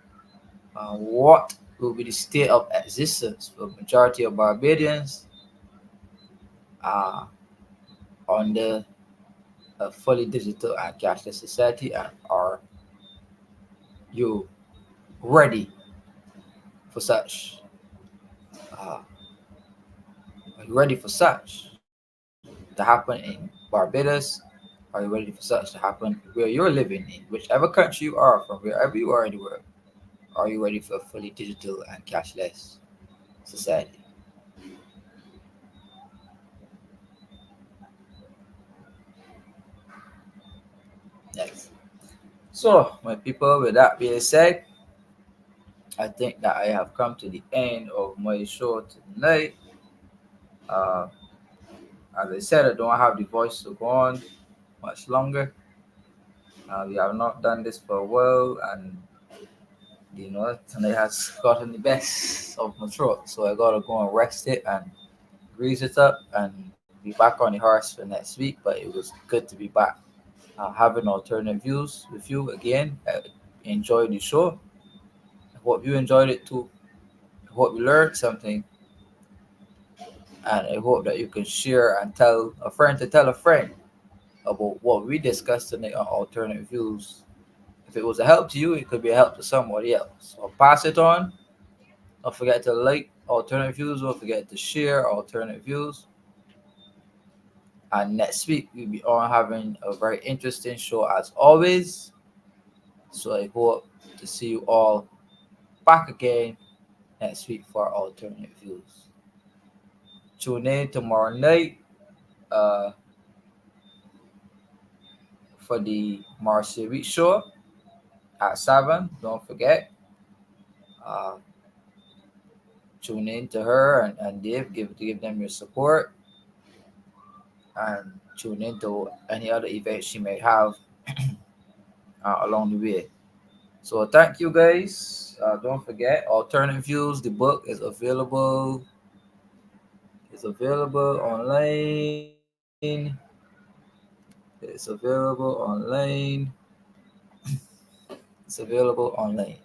what will be the state of existence for majority of Barbadians uh, under a fully digital and cashless society, and are you ready for such? Uh, are you ready for such to happen in Barbados? Are you ready for such to happen where you're living in whichever country you are from, wherever you are in the world? Are you ready for a fully digital and cashless society? Next. So, my people, with that being said, I think that I have come to the end of my show tonight. Uh, as I said, I don't have the voice to go on much longer. We have not done this for a while, and tonight has gotten the best of my throat. So I gotta go and rest it and grease it up and be back on the horse for next week. But it was good to be back, having alternate views with you again. Enjoy the show. I hope you enjoyed it too. I hope you learned something, and I hope that you can share and tell a friend to tell a friend about what we discussed tonight on alternate views. If it was a help to you, it could be a help to somebody else. So pass it on. Don't forget to like alternate views. Don't forget to share alternate views. And next week we'll be on having a very interesting show as always. So I hope to see you all back again next week for alternate views. Tune in tomorrow night uh, for the Marcia Week show at 7. Don't forget. Uh, Tune in to her and Dave, give them your support, and tune into any other events she may have along the way. So thank you guys. Don't forget, Alternative Views, the book is available. It's available online. It's available online. It's available online.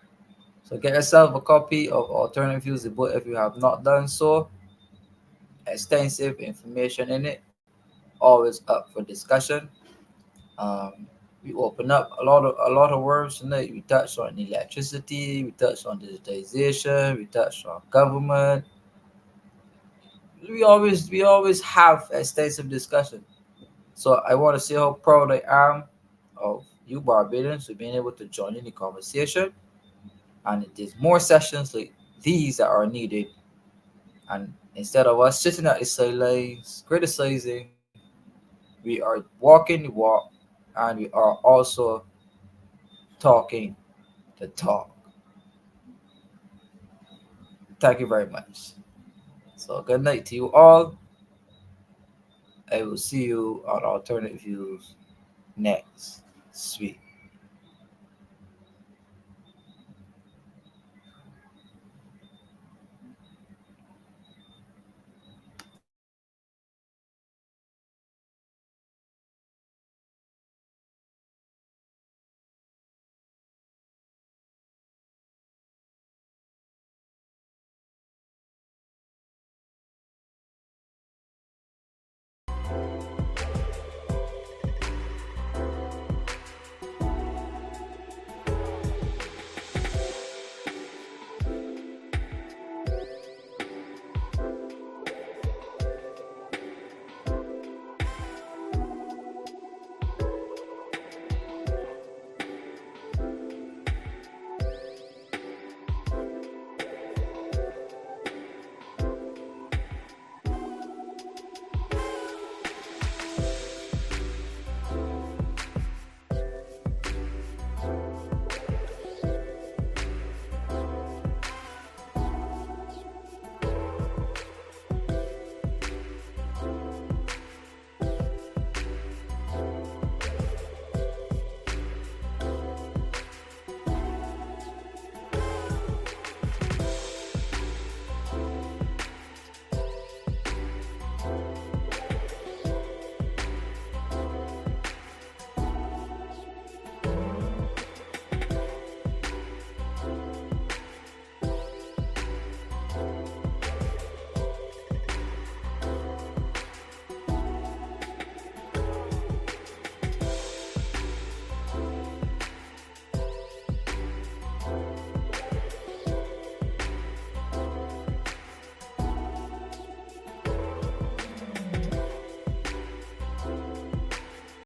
So get yourself a copy of Alternative Views, the book, if you have not done so. Extensive information in it, always up for discussion. Um, we open up a lot of words tonight. We touched on electricity, we touched on digitization, we touched on government. We always have extensive discussion. So I want to say how proud I am of you Barbadians for being able to join in the conversation. And it is more sessions like these that are needed. And instead of us sitting at the sidelines criticizing, we are walking the walk, and we are also talking the talk. Thank you very much. So good night to you all. I will see you on Alternative Views next week.